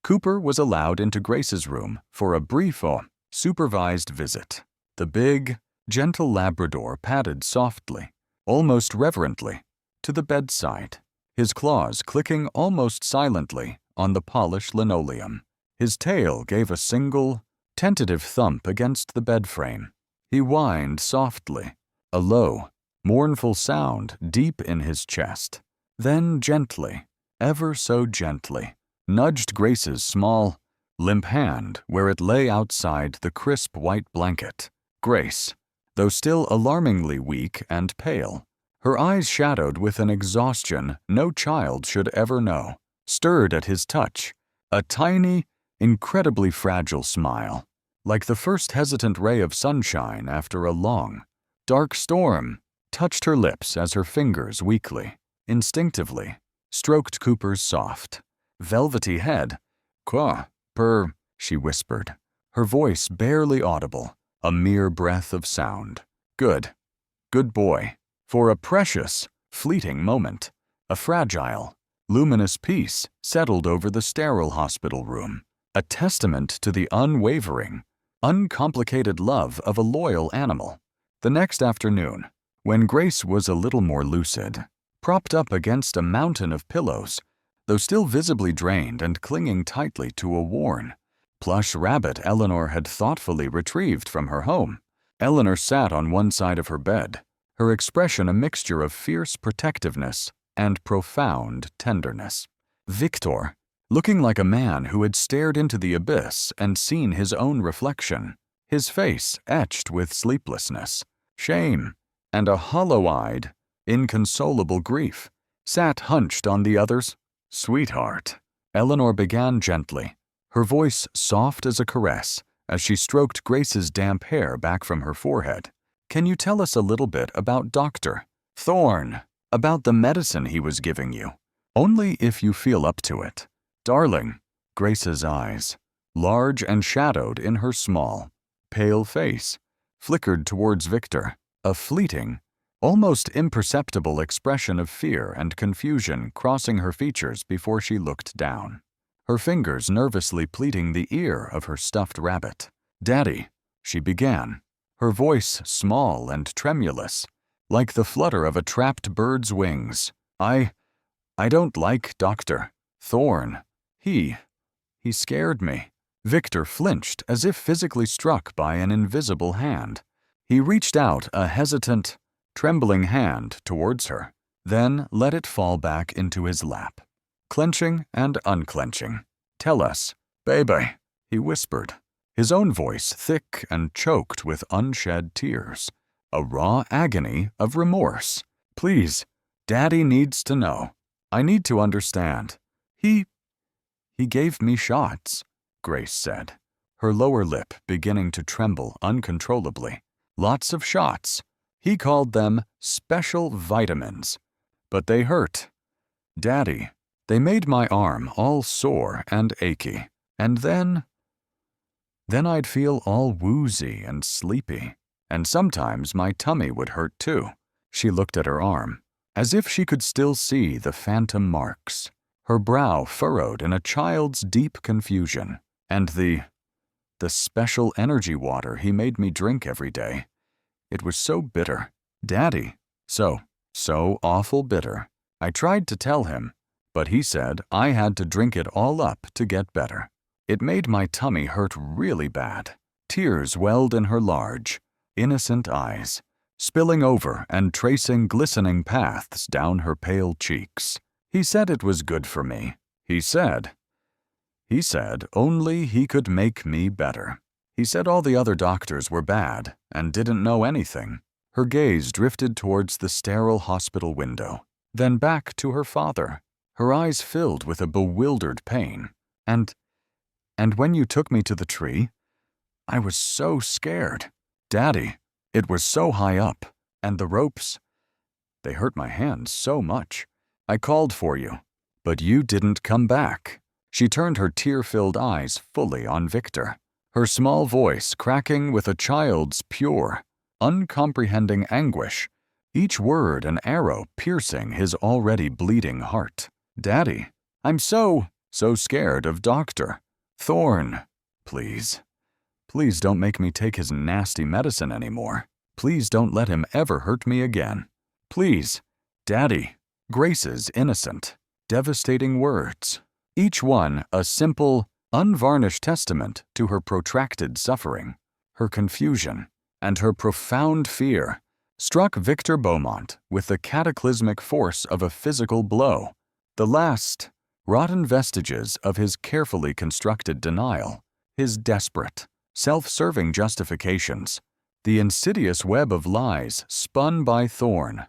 Cooper was allowed into Grace's room for a brief, supervised visit. The big, gentle Labrador padded softly, almost reverently, to the bedside, his claws clicking almost silently on the polished linoleum. His tail gave a single, tentative thump against the bed frame. He whined softly, a low, mournful sound deep in his chest. Then gently, ever so gently, nudged Grace's small, limp hand where it lay outside the crisp white blanket. Grace, though still alarmingly weak and pale, her eyes shadowed with an exhaustion no child should ever know, stirred at his touch, a tiny, incredibly fragile smile, like the first hesitant ray of sunshine after a long, dark storm, touched her lips as her fingers weakly, instinctively, stroked Cooper's soft, velvety head. "Qua, purr," she whispered, her voice barely audible, a mere breath of sound. "Good. Good boy." For a precious, fleeting moment, a fragile, luminous peace settled over the sterile hospital room, a testament to the unwavering, uncomplicated love of a loyal animal. The next afternoon, when Grace was a little more lucid, propped up against a mountain of pillows, though still visibly drained and clinging tightly to a worn, plush rabbit Eleanor had thoughtfully retrieved from her home. Eleanor sat on one side of her bed, her expression a mixture of fierce protectiveness and profound tenderness. Victor, looking like a man who had stared into the abyss and seen his own reflection, his face etched with sleeplessness, shame, and a hollow-eyed, inconsolable grief, sat hunched on the other's. "Sweetheart," Eleanor began gently, her voice soft as a caress as she stroked Grace's damp hair back from her forehead. "Can you tell us a little bit about Dr. Thorne, about the medicine he was giving you? Only if you feel up to it." "Darling," Grace's eyes, large and shadowed in her small, pale face, flickered towards Victor, a fleeting, almost imperceptible expression of fear and confusion crossing her features before she looked down, her fingers nervously pleating the ear of her stuffed rabbit. "Daddy," she began, her voice small and tremulous, like the flutter of a trapped bird's wings. I don't like Dr. Thorne. He scared me." Victor flinched as if physically struck by an invisible hand. He reached out a hesitant, trembling hand towards her, then let it fall back into his lap, clenching and unclenching. "Tell us, baby," he whispered, his own voice thick and choked with unshed tears, a raw agony of remorse. "Please, Daddy needs to know. I need to understand. He gave me shots," Grace said, her lower lip beginning to tremble uncontrollably. "Lots of shots. He called them special vitamins. But they hurt. Daddy, they made my arm all sore and achy. And then I'd feel all woozy and sleepy. And sometimes my tummy would hurt too." She looked at her arm, as if she could still see the phantom marks, her brow furrowed in a child's deep confusion. "And the special energy water he made me drink every day. It was so bitter. Daddy, so awful bitter. I tried to tell him, but he said I had to drink it all up to get better. It made my tummy hurt really bad." Tears welled in her large, innocent eyes, spilling over and tracing glistening paths down her pale cheeks. "He said it was good for me. He said only he could make me better. He said all the other doctors were bad and didn't know anything." Her gaze drifted towards the sterile hospital window, then back to her father, her eyes filled with a bewildered pain. And when you took me to the tree, I was so scared. Daddy, it was so high up, and the ropes, they hurt my hands so much. I called for you, but you didn't come back." She turned her tear-filled eyes fully on Victor, her small voice cracking with a child's pure, uncomprehending anguish, each word an arrow piercing his already bleeding heart. "Daddy, I'm so scared of Dr. Thorne. Please don't make me take his nasty medicine anymore. Please don't let him ever hurt me again. Please, Daddy." Grace's innocent, devastating words, each one a simple, unvarnished testament to her protracted suffering, her confusion, and her profound fear, struck Victor Beaumont with the cataclysmic force of a physical blow, the last, rotten vestiges of his carefully constructed denial, his desperate, self-serving justifications, the insidious web of lies spun by Thorne,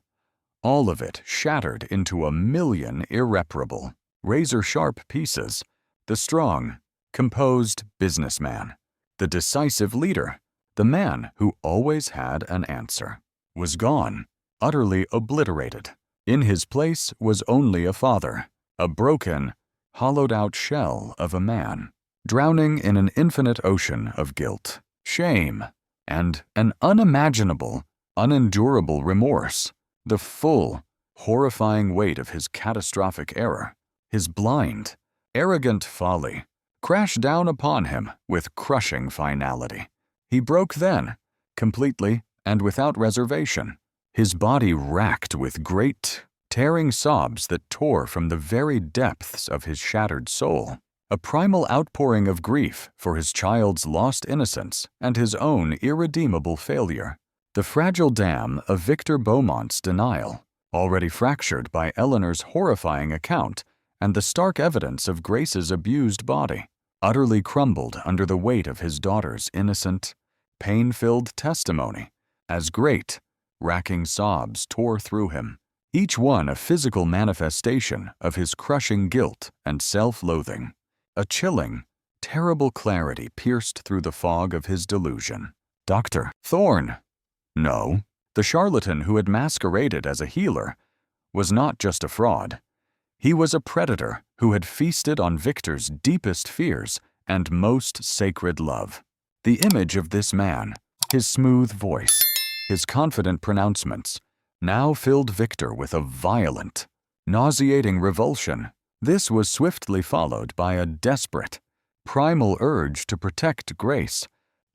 all of it shattered into a million irreparable, razor-sharp pieces. The strong, composed businessman, the decisive leader, the man who always had an answer, was gone, utterly obliterated. In his place was only a father, a broken, hollowed-out shell of a man, drowning in an infinite ocean of guilt, shame, and an unimaginable, unendurable remorse, the full, horrifying weight of his catastrophic error, his blind, arrogant folly, crashed down upon him with crushing finality. He broke then, completely and without reservation, his body racked with great, tearing sobs that tore from the very depths of his shattered soul, a primal outpouring of grief for his child's lost innocence and his own irredeemable failure. The fragile dam of Victor Beaumont's denial, already fractured by Eleanor's horrifying account and the stark evidence of Grace's abused body, utterly crumbled under the weight of his daughter's innocent, pain-filled testimony, as great, racking sobs tore through him, each one a physical manifestation of his crushing guilt and self-loathing. A chilling, terrible clarity pierced through the fog of his delusion. Dr. Thorne! No, the charlatan who had masqueraded as a healer was not just a fraud. He was a predator who had feasted on Victor's deepest fears and most sacred love. The image of this man, his smooth voice, his confident pronouncements, now filled Victor with a violent, nauseating revulsion. This was swiftly followed by a desperate, primal urge to protect Grace,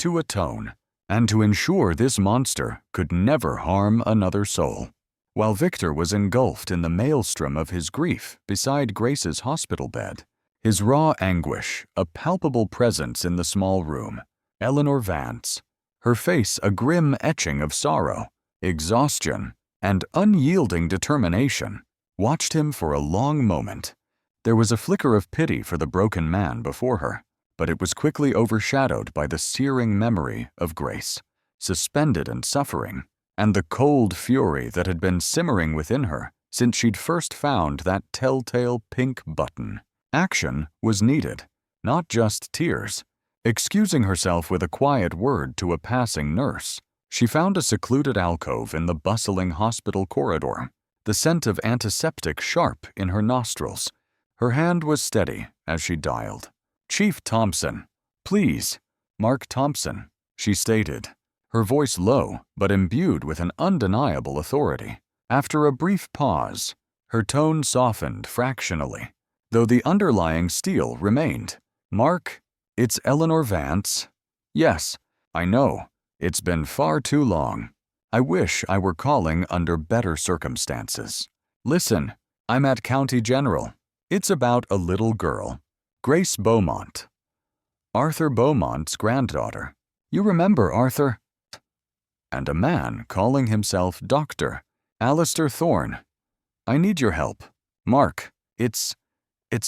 to atone, and to ensure this monster could never harm another soul. While Victor was engulfed in the maelstrom of his grief beside Grace's hospital bed, his raw anguish a palpable presence in the small room, Eleanor Vance, her face a grim etching of sorrow, exhaustion, and unyielding determination, watched him for a long moment. There was a flicker of pity for the broken man before her, but it was quickly overshadowed by the searing memory of Grace, suspended and suffering, and the cold fury that had been simmering within her since she'd first found that telltale pink button. Action was needed, not just tears. Excusing herself with a quiet word to a passing nurse, she found a secluded alcove in the bustling hospital corridor, the scent of antiseptic sharp in her nostrils. Her hand was steady as she dialed. "Chief Thompson, please." "Mark Thompson," she stated, her voice low but imbued with an undeniable authority. After a brief pause, her tone softened fractionally, though the underlying steel remained. "Mark, it's Eleanor Vance." "Yes, I know. It's been far too long. I wish I were calling under better circumstances. Listen, I'm at County General. It's about a little girl, Grace Beaumont. Arthur Beaumont's granddaughter. You remember Arthur?" And a man calling himself Dr. Alistair Thorne. "I need your help. Mark, it's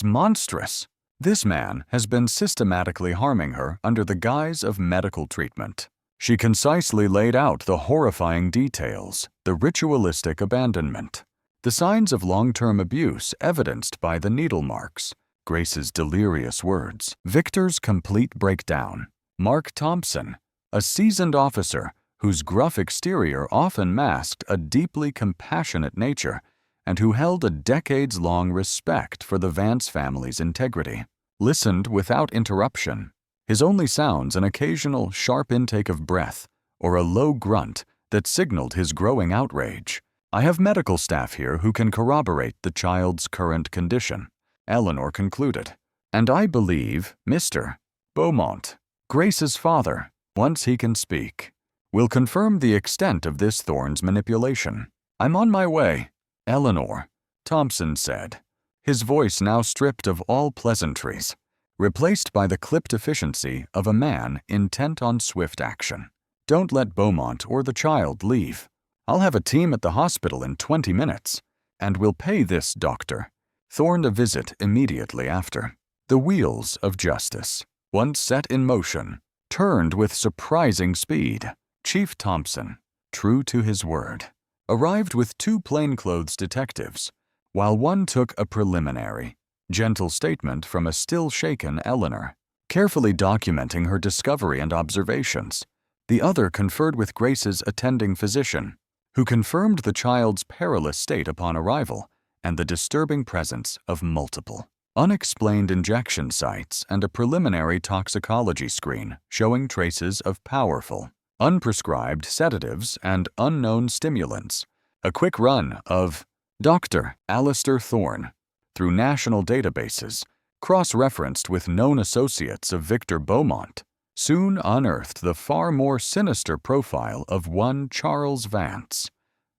monstrous. This man has been systematically harming her under the guise of medical treatment." She concisely laid out the horrifying details, the ritualistic abandonment, the signs of long-term abuse evidenced by the needle marks, Grace's delirious words, Victor's complete breakdown. Mark Thompson, a seasoned officer whose gruff exterior often masked a deeply compassionate nature and who held a decades-long respect for the Vance family's integrity, listened without interruption, his only sounds an occasional sharp intake of breath or a low grunt that signaled his growing outrage. "I have medical staff here who can corroborate the child's current condition," Eleanor concluded. "And I believe Mr. Beaumont, Grace's father, once he can speak, will confirm the extent of this Thorne's manipulation. I'm on my way, Eleanor," Thompson said, his voice now stripped of all pleasantries, replaced by the clipped efficiency of a man intent on swift action. "Don't let Beaumont or the child leave. I'll have a team at the hospital in 20 minutes, and we'll pay this doctor Thorne a visit immediately after." The wheels of justice, once set in motion, turned with surprising speed. Chief Thompson, true to his word, arrived with 2 plainclothes detectives, while one took a preliminary, gentle statement from a still-shaken Eleanor, carefully documenting her discovery and observations. The other conferred with Grace's attending physician, who confirmed the child's perilous state upon arrival and the disturbing presence of multiple unexplained injection sites and a preliminary toxicology screen showing traces of powerful, unprescribed sedatives and unknown stimulants. A quick run of Dr. Alistair Thorne through national databases, cross-referenced with known associates of Victor Beaumont, soon unearthed the far more sinister profile of one Charles Vance,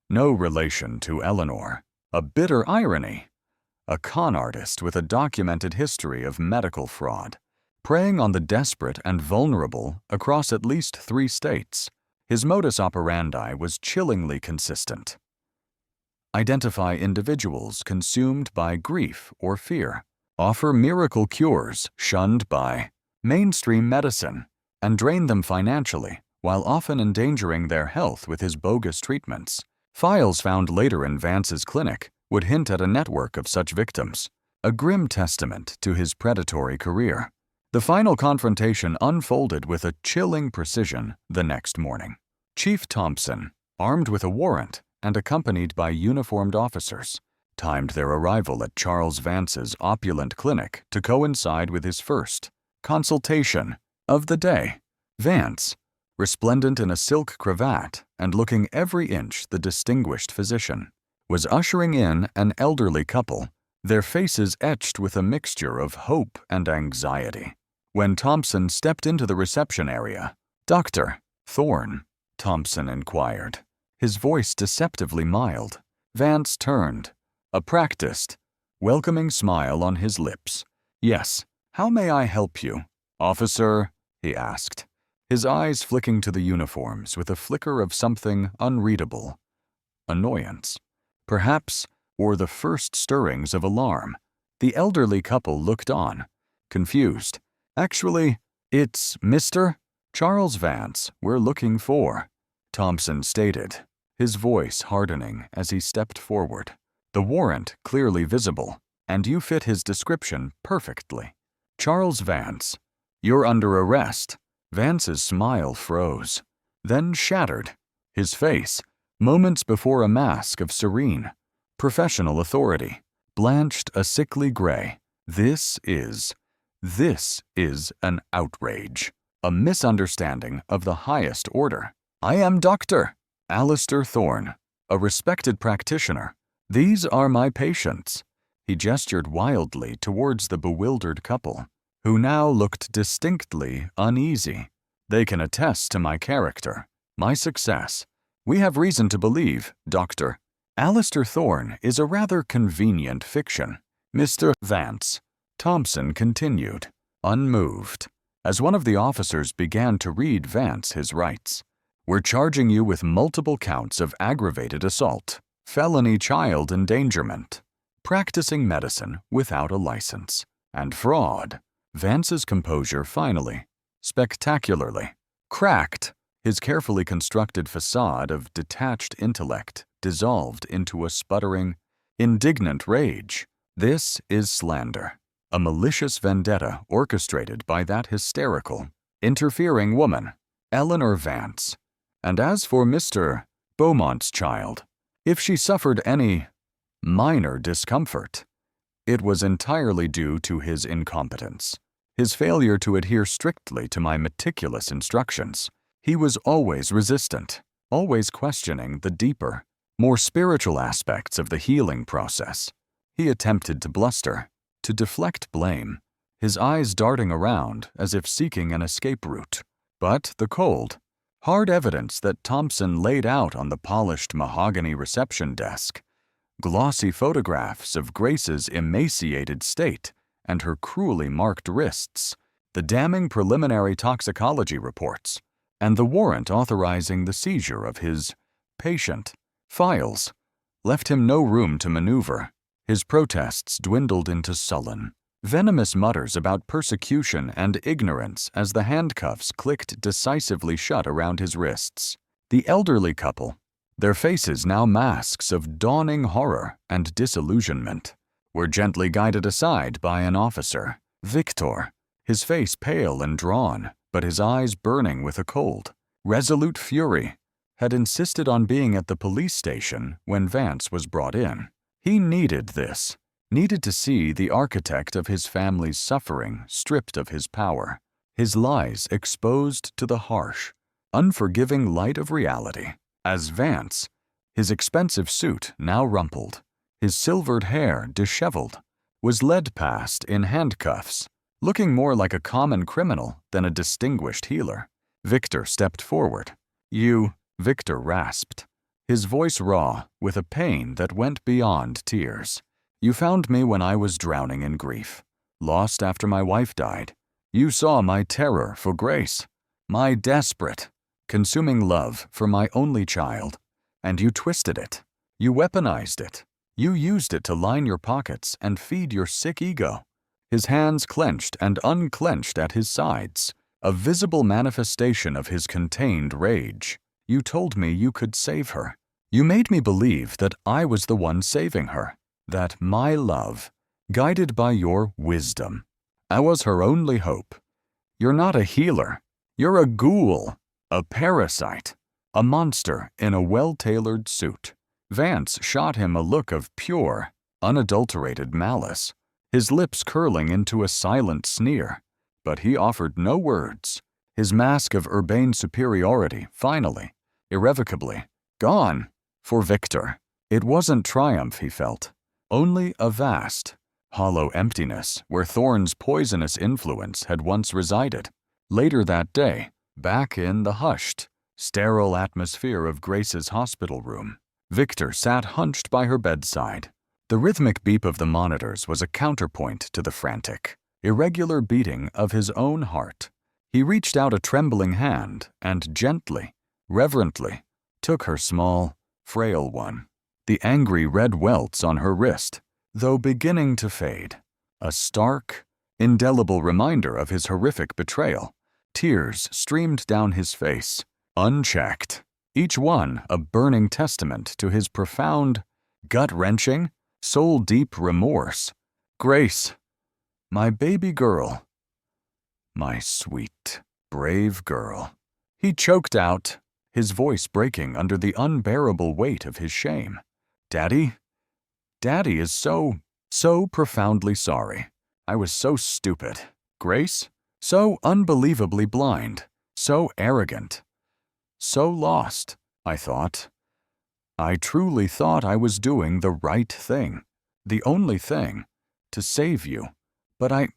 no relation to Eleanor. A bitter irony. A con artist with a documented history of medical fraud, preying on the desperate and vulnerable across at least 3 states. His modus operandi was chillingly consistent. Identify individuals consumed by grief or fear, offer miracle cures shunned by mainstream medicine, and drain them financially while often endangering their health with his bogus treatments. Files found later in Vance's clinic would hint at a network of such victims, a grim testament to his predatory career. The final confrontation unfolded with a chilling precision the next morning. Chief Thompson, armed with a warrant and accompanied by uniformed officers, timed their arrival at Charles Vance's opulent clinic to coincide with his first consultation of the day. Vance, resplendent in a silk cravat and looking every inch the distinguished physician, was ushering in an elderly couple, their faces etched with a mixture of hope and anxiety. When Thompson stepped into the reception area, "Dr. Thorne?" Thompson inquired, his voice deceptively mild. Vance turned, a practiced, welcoming smile on his lips. "Yes, how may I help you, officer?" he asked, his eyes flicking to the uniforms with a flicker of something unreadable. Annoyance, perhaps, or the first stirrings of alarm. The elderly couple looked on, confused. "Actually, it's Mr. Charles Vance we're looking for," Thompson stated, his voice hardening as he stepped forward. "The warrant clearly visible, and you fit his description perfectly. Charles Vance, you're under arrest." Vance's smile froze, then shattered. His face, moments before a mask of serene, professional authority, blanched a sickly gray. This is an outrage, a misunderstanding of the highest order. "I am Dr. Alistair Thorne, a respected practitioner. These are my patients." He gestured wildly towards the bewildered couple, who now looked distinctly uneasy. "They can attest to my character, my success. We have reason to believe, Dr. Alistair Thorne is a rather convenient fiction. Mr. Vance," Thompson continued, unmoved, as one of the officers began to read Vance his rights. "We're charging you with multiple counts of aggravated assault, felony child endangerment, practicing medicine without a license, and fraud." Vance's composure finally, spectacularly, cracked. His carefully constructed facade of detached intellect dissolved into a sputtering, indignant rage. "This is slander, a malicious vendetta orchestrated by that hysterical, interfering woman, Eleanor Vance. And as for Mr. Beaumont's child, if she suffered any minor discomfort, it was entirely due to his incompetence, his failure to adhere strictly to my meticulous instructions. He was always resistant, always questioning the deeper, more spiritual aspects of the healing process. He attempted to bluster, to deflect blame, his eyes darting around as if seeking an escape route. But the cold, hard evidence that Thompson laid out on the polished mahogany reception desk, glossy photographs of Grace's emaciated state and her cruelly marked wrists, the damning preliminary toxicology reports, and the warrant authorizing the seizure of his patient files, left him no room to maneuver. His protests dwindled into sullen, venomous mutters about persecution and ignorance as the handcuffs clicked decisively shut around his wrists. The elderly couple, their faces now masks of dawning horror and disillusionment, were gently guided aside by an officer. Victor, his face pale and drawn, but his eyes burning with a cold, resolute fury, had insisted on being at the police station when Vance was brought in. He needed this, needed to see the architect of his family's suffering stripped of his power, his lies exposed to the harsh, unforgiving light of reality. As Vance, his expensive suit now rumpled, his silvered hair disheveled, was led past in handcuffs, looking more like a common criminal than a distinguished healer. Victor stepped forward. "You," Victor rasped, his voice raw with a pain that went beyond tears. "You found me when I was drowning in grief, lost after my wife died. You saw my terror for Grace, my desperate, consuming love for my only child, and you twisted it. You weaponized it. You used it to line your pockets and feed your sick ego." His hands clenched and unclenched at his sides, a visible manifestation of his contained rage. "You told me you could save her. You made me believe that I was the one saving her, that my love, guided by your wisdom, I was her only hope. You're not a healer. You're a ghoul, a parasite, a monster in a well-tailored suit." Vance shot him a look of pure, unadulterated malice, his lips curling into a silent sneer. But he offered no words, his mask of urbane superiority finally, irrevocably, gone. For Victor, it wasn't triumph he felt, only a vast, hollow emptiness where Thorne's poisonous influence had once resided. Later that day, back in the hushed, sterile atmosphere of Grace's hospital room, Victor sat hunched by her bedside. The rhythmic beep of the monitors was a counterpoint to the frantic, irregular beating of his own heart. He reached out a trembling hand and gently, reverently, took her small, frail one. The angry red welts on her wrist, though beginning to fade, a stark, indelible reminder of his horrific betrayal. Tears streamed down his face, unchecked, each one a burning testament to his profound, gut-wrenching, soul-deep remorse. "Grace, my baby girl, my sweet, brave girl," he choked out, his voice breaking under the unbearable weight of his shame. Daddy is so profoundly sorry. I was so stupid. Grace, so unbelievably blind, so arrogant, so lost, I thought. I truly thought I was doing the right thing, the only thing, to save you. But I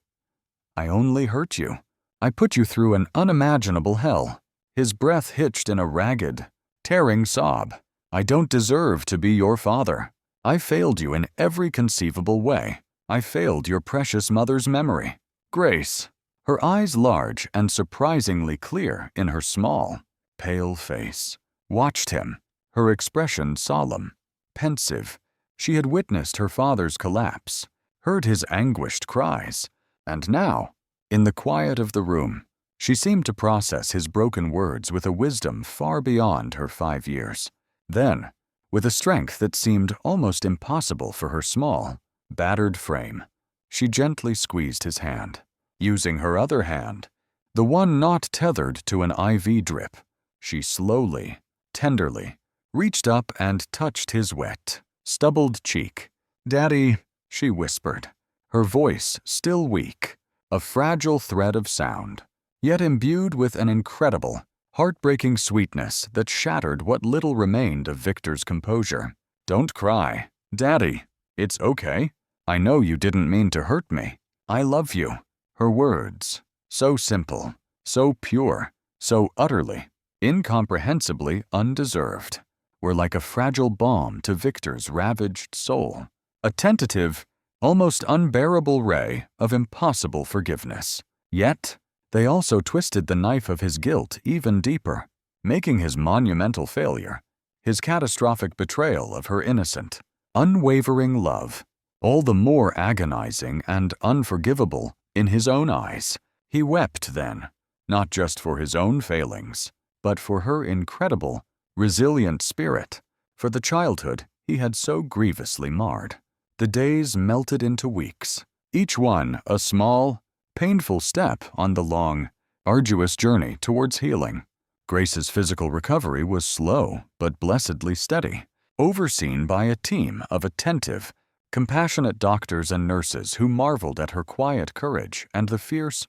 only hurt you. I put you through an unimaginable hell." His breath hitched in a ragged, tearing sob. "I don't deserve to be your father. I failed you in every conceivable way. I failed your precious mother's memory." Grace, her eyes large and surprisingly clear in her small, pale face, watched him, her expression solemn, pensive. She had witnessed her father's collapse, heard his anguished cries, and now, in the quiet of the room, she seemed to process his broken words with a wisdom far beyond her 5 years. Then, with a strength that seemed almost impossible for her small, battered frame, she gently squeezed his hand. Using her other hand, the one not tethered to an IV drip, she slowly, tenderly, reached up and touched his wet, stubbled cheek. "Daddy," she whispered, her voice still weak, a fragile thread of sound, yet imbued with an incredible, heartbreaking sweetness that shattered what little remained of Victor's composure. "Don't cry, Daddy. It's okay. I know you didn't mean to hurt me. I love you." Her words, so simple, so pure, so utterly, incomprehensibly undeserved, were like a fragile balm to Victor's ravaged soul, a tentative, almost unbearable ray of impossible forgiveness. Yet, they also twisted the knife of his guilt even deeper, making his monumental failure, his catastrophic betrayal of her innocent, unwavering love, all the more agonizing and unforgivable in his own eyes. He wept then, not just for his own failings, but for her incredible, resilient spirit, for the childhood he had so grievously marred. The days melted into weeks, each one a small, painful step on the long, arduous journey towards healing. Grace's physical recovery was slow but blessedly steady, overseen by a team of attentive, compassionate doctors and nurses who marveled at her quiet courage and the fierce,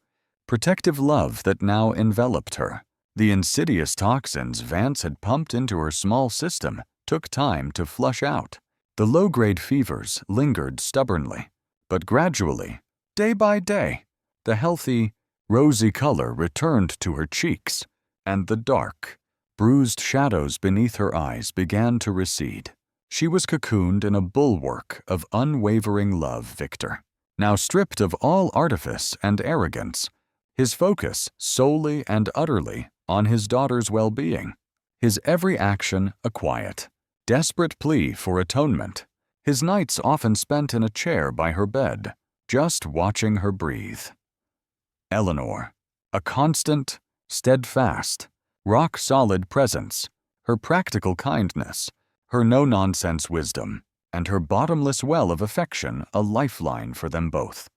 protective love that now enveloped her. The insidious toxins Vance had pumped into her small system took time to flush out. The low-grade fevers lingered stubbornly, but gradually, day by day, the healthy, rosy color returned to her cheeks, and the dark, Bruised shadows beneath her eyes began to recede. She was cocooned in a bulwark of unwavering love, Victor. Now stripped of all artifice and arrogance, his focus solely and utterly on his daughter's well-being. His every action a quiet, desperate plea for atonement. His nights often spent in a chair by her bed, just watching her breathe. Eleanor, a constant, steadfast, rock-solid presence, her practical kindness, her no-nonsense wisdom, and her bottomless well of affection a lifeline for them both.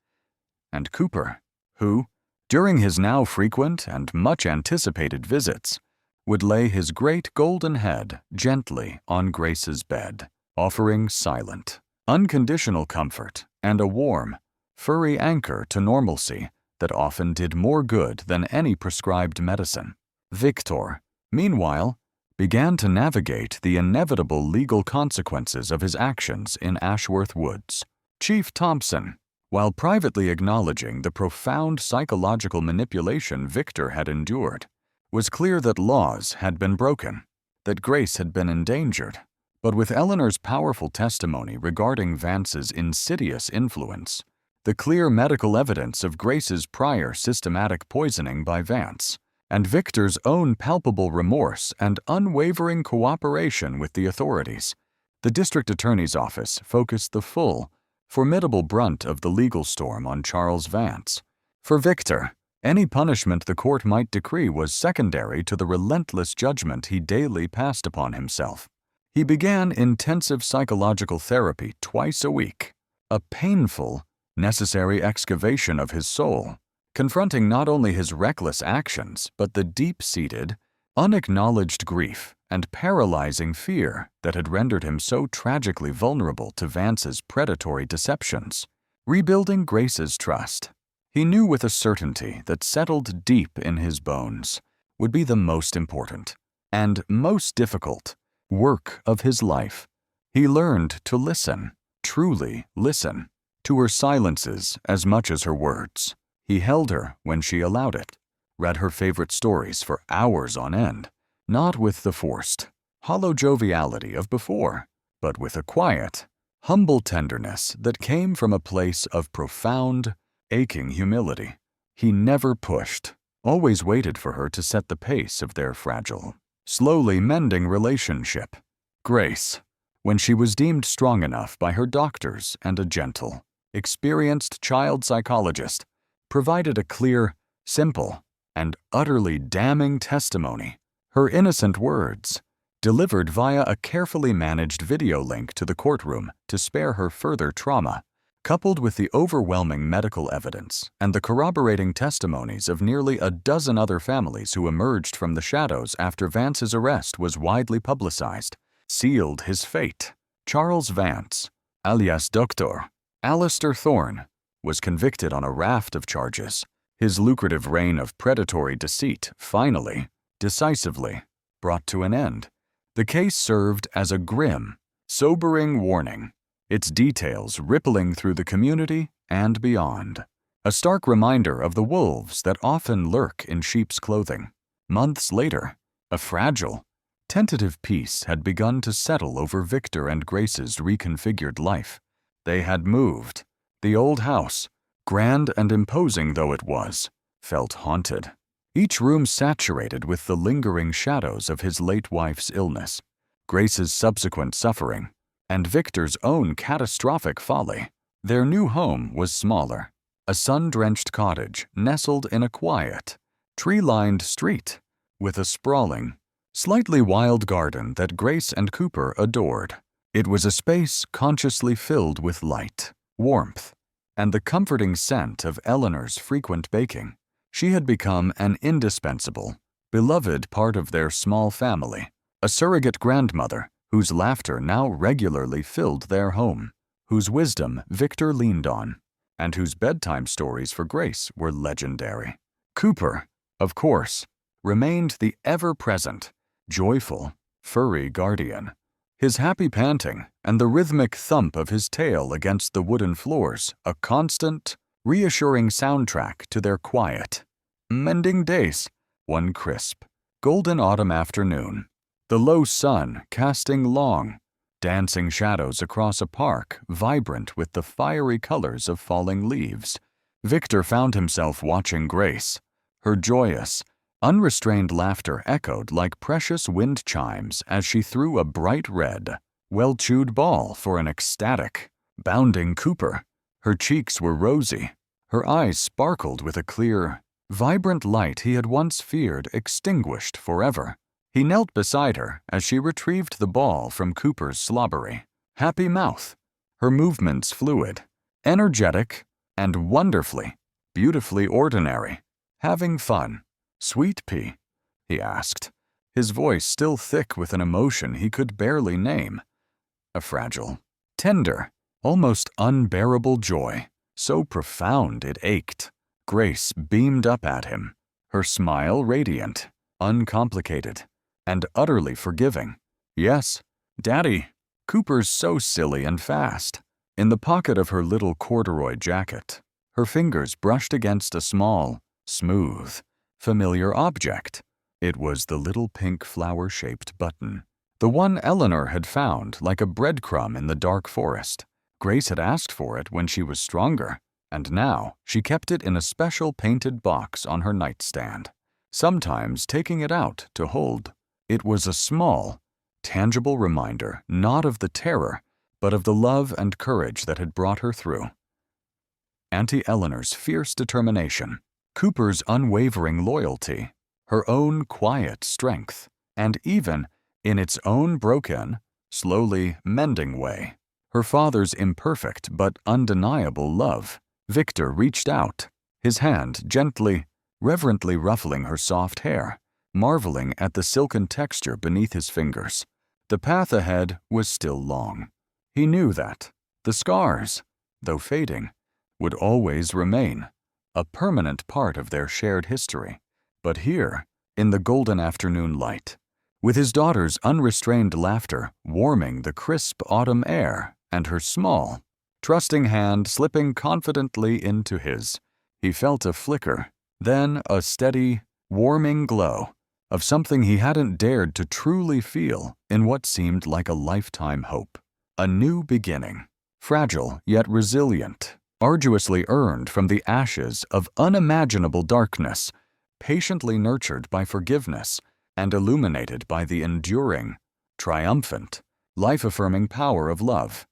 And Cooper, who, during his now frequent and much anticipated visits, would lay his great golden head gently on Grace's bed, offering silent, unconditional comfort and a warm, furry anchor to normalcy that often did more good than any prescribed medicine. Victor, meanwhile, began to navigate the inevitable legal consequences of his actions in Ashworth Woods. Chief Thompson, while privately acknowledging the profound psychological manipulation Victor had endured, was clear that laws had been broken, that Grace had been endangered, but with Eleanor's powerful testimony regarding Vance's insidious influence, the clear medical evidence of Grace's prior systematic poisoning by Vance, and Victor's own palpable remorse and unwavering cooperation with the authorities, the district attorney's office focused the full, formidable brunt of the legal storm on Charles Vance. For Victor, any punishment the court might decree was secondary to the relentless judgment he daily passed upon himself. He began intensive psychological therapy twice a week, a painful, necessary excavation of his soul, confronting not only his reckless actions but the deep-seated, unacknowledged grief and paralyzing fear that had rendered him so tragically vulnerable to Vance's predatory deceptions. Rebuilding Grace's trust, he knew with a certainty that settled deep in his bones, would be the most important and most difficult work of his life. He learned to listen, truly listen, to her silences as much as her words. He held her when she allowed it, read her favorite stories for hours on end, not with the forced, hollow joviality of before, but with a quiet, humble tenderness that came from a place of profound, aching humility. He never pushed, always waited for her to set the pace of their fragile, slowly mending relationship. Grace, when she was deemed strong enough by her doctors and a gentle, experienced child psychologist, provided a clear, simple, and utterly damning testimony. Her innocent words, delivered via a carefully managed video link to the courtroom to spare her further trauma, coupled with the overwhelming medical evidence and the corroborating testimonies of nearly a dozen other families who emerged from the shadows after Vance's arrest was widely publicized, sealed his fate. Charles Vance, alias Dr. Alistair Thorne, was convicted on a raft of charges. His lucrative reign of predatory deceit finally, decisively, brought to an end. The case served as a grim, sobering warning, its details rippling through the community and beyond. A stark reminder of the wolves that often lurk in sheep's clothing. Months later, a fragile, tentative peace had begun to settle over Victor and Grace's reconfigured life. They had moved. The old house, grand and imposing though it was, felt haunted. Each room saturated with the lingering shadows of his late wife's illness, Grace's subsequent suffering, and Victor's own catastrophic folly. Their new home was smaller, a sun-drenched cottage nestled in a quiet, tree-lined street, with a sprawling, slightly wild garden that Grace and Cooper adored. It was a space consciously filled with light, warmth, and the comforting scent of Eleanor's frequent baking. She had become an indispensable, beloved part of their small family, a surrogate grandmother whose laughter now regularly filled their home, whose wisdom Victor leaned on, and whose bedtime stories for Grace were legendary. Cooper, of course, remained the ever-present, joyful, furry guardian. His happy panting and the rhythmic thump of his tail against the wooden floors a constant, reassuring soundtrack to their quiet, mending days. One crisp, golden autumn afternoon, the low sun casting long, dancing shadows across a park vibrant with the fiery colors of falling leaves. Victor found himself watching Grace. Her joyous, unrestrained laughter echoed like precious wind chimes as she threw a bright red, well-chewed ball for an ecstatic, bounding Cooper. Her cheeks were rosy. Her eyes sparkled with a clear, vibrant light he had once feared extinguished forever. He knelt beside her as she retrieved the ball from Cooper's slobbery, happy mouth, her movements fluid, energetic, and wonderfully, beautifully ordinary. "Having fun, sweet pea?" he asked, his voice still thick with an emotion he could barely name. A fragile, tender, almost unbearable joy, so profound it ached. Grace beamed up at him, her smile radiant, uncomplicated, and utterly forgiving. "Yes, Daddy." Cooper's so silly and fast. In the pocket of her little corduroy jacket, her fingers brushed against a small, smooth, familiar object. It was the little pink flower-shaped button, the one Eleanor had found like a breadcrumb in the dark forest. Grace had asked for it when she was stronger, and now she kept it in a special painted box on her nightstand, sometimes taking it out to hold. It was a small, tangible reminder not of the terror, but of the love and courage that had brought her through. Auntie Eleanor's fierce determination, Cooper's unwavering loyalty, her own quiet strength, and even, in its own broken, slowly mending way, her father's imperfect but undeniable love. Victor reached out, his hand gently, reverently ruffling her soft hair, marveling at the silken texture beneath his fingers. The path ahead was still long. He knew that the scars, though fading, would always remain, a permanent part of their shared history. But here, in the golden afternoon light, with his daughter's unrestrained laughter warming the crisp autumn air and her small, trusting hand slipping confidently into his, he felt a flicker, then a steady, warming glow of something he hadn't dared to truly feel in what seemed like a lifetime hope. A new beginning, fragile yet resilient, arduously earned from the ashes of unimaginable darkness, patiently nurtured by forgiveness and illuminated by the enduring, triumphant, life-affirming power of love.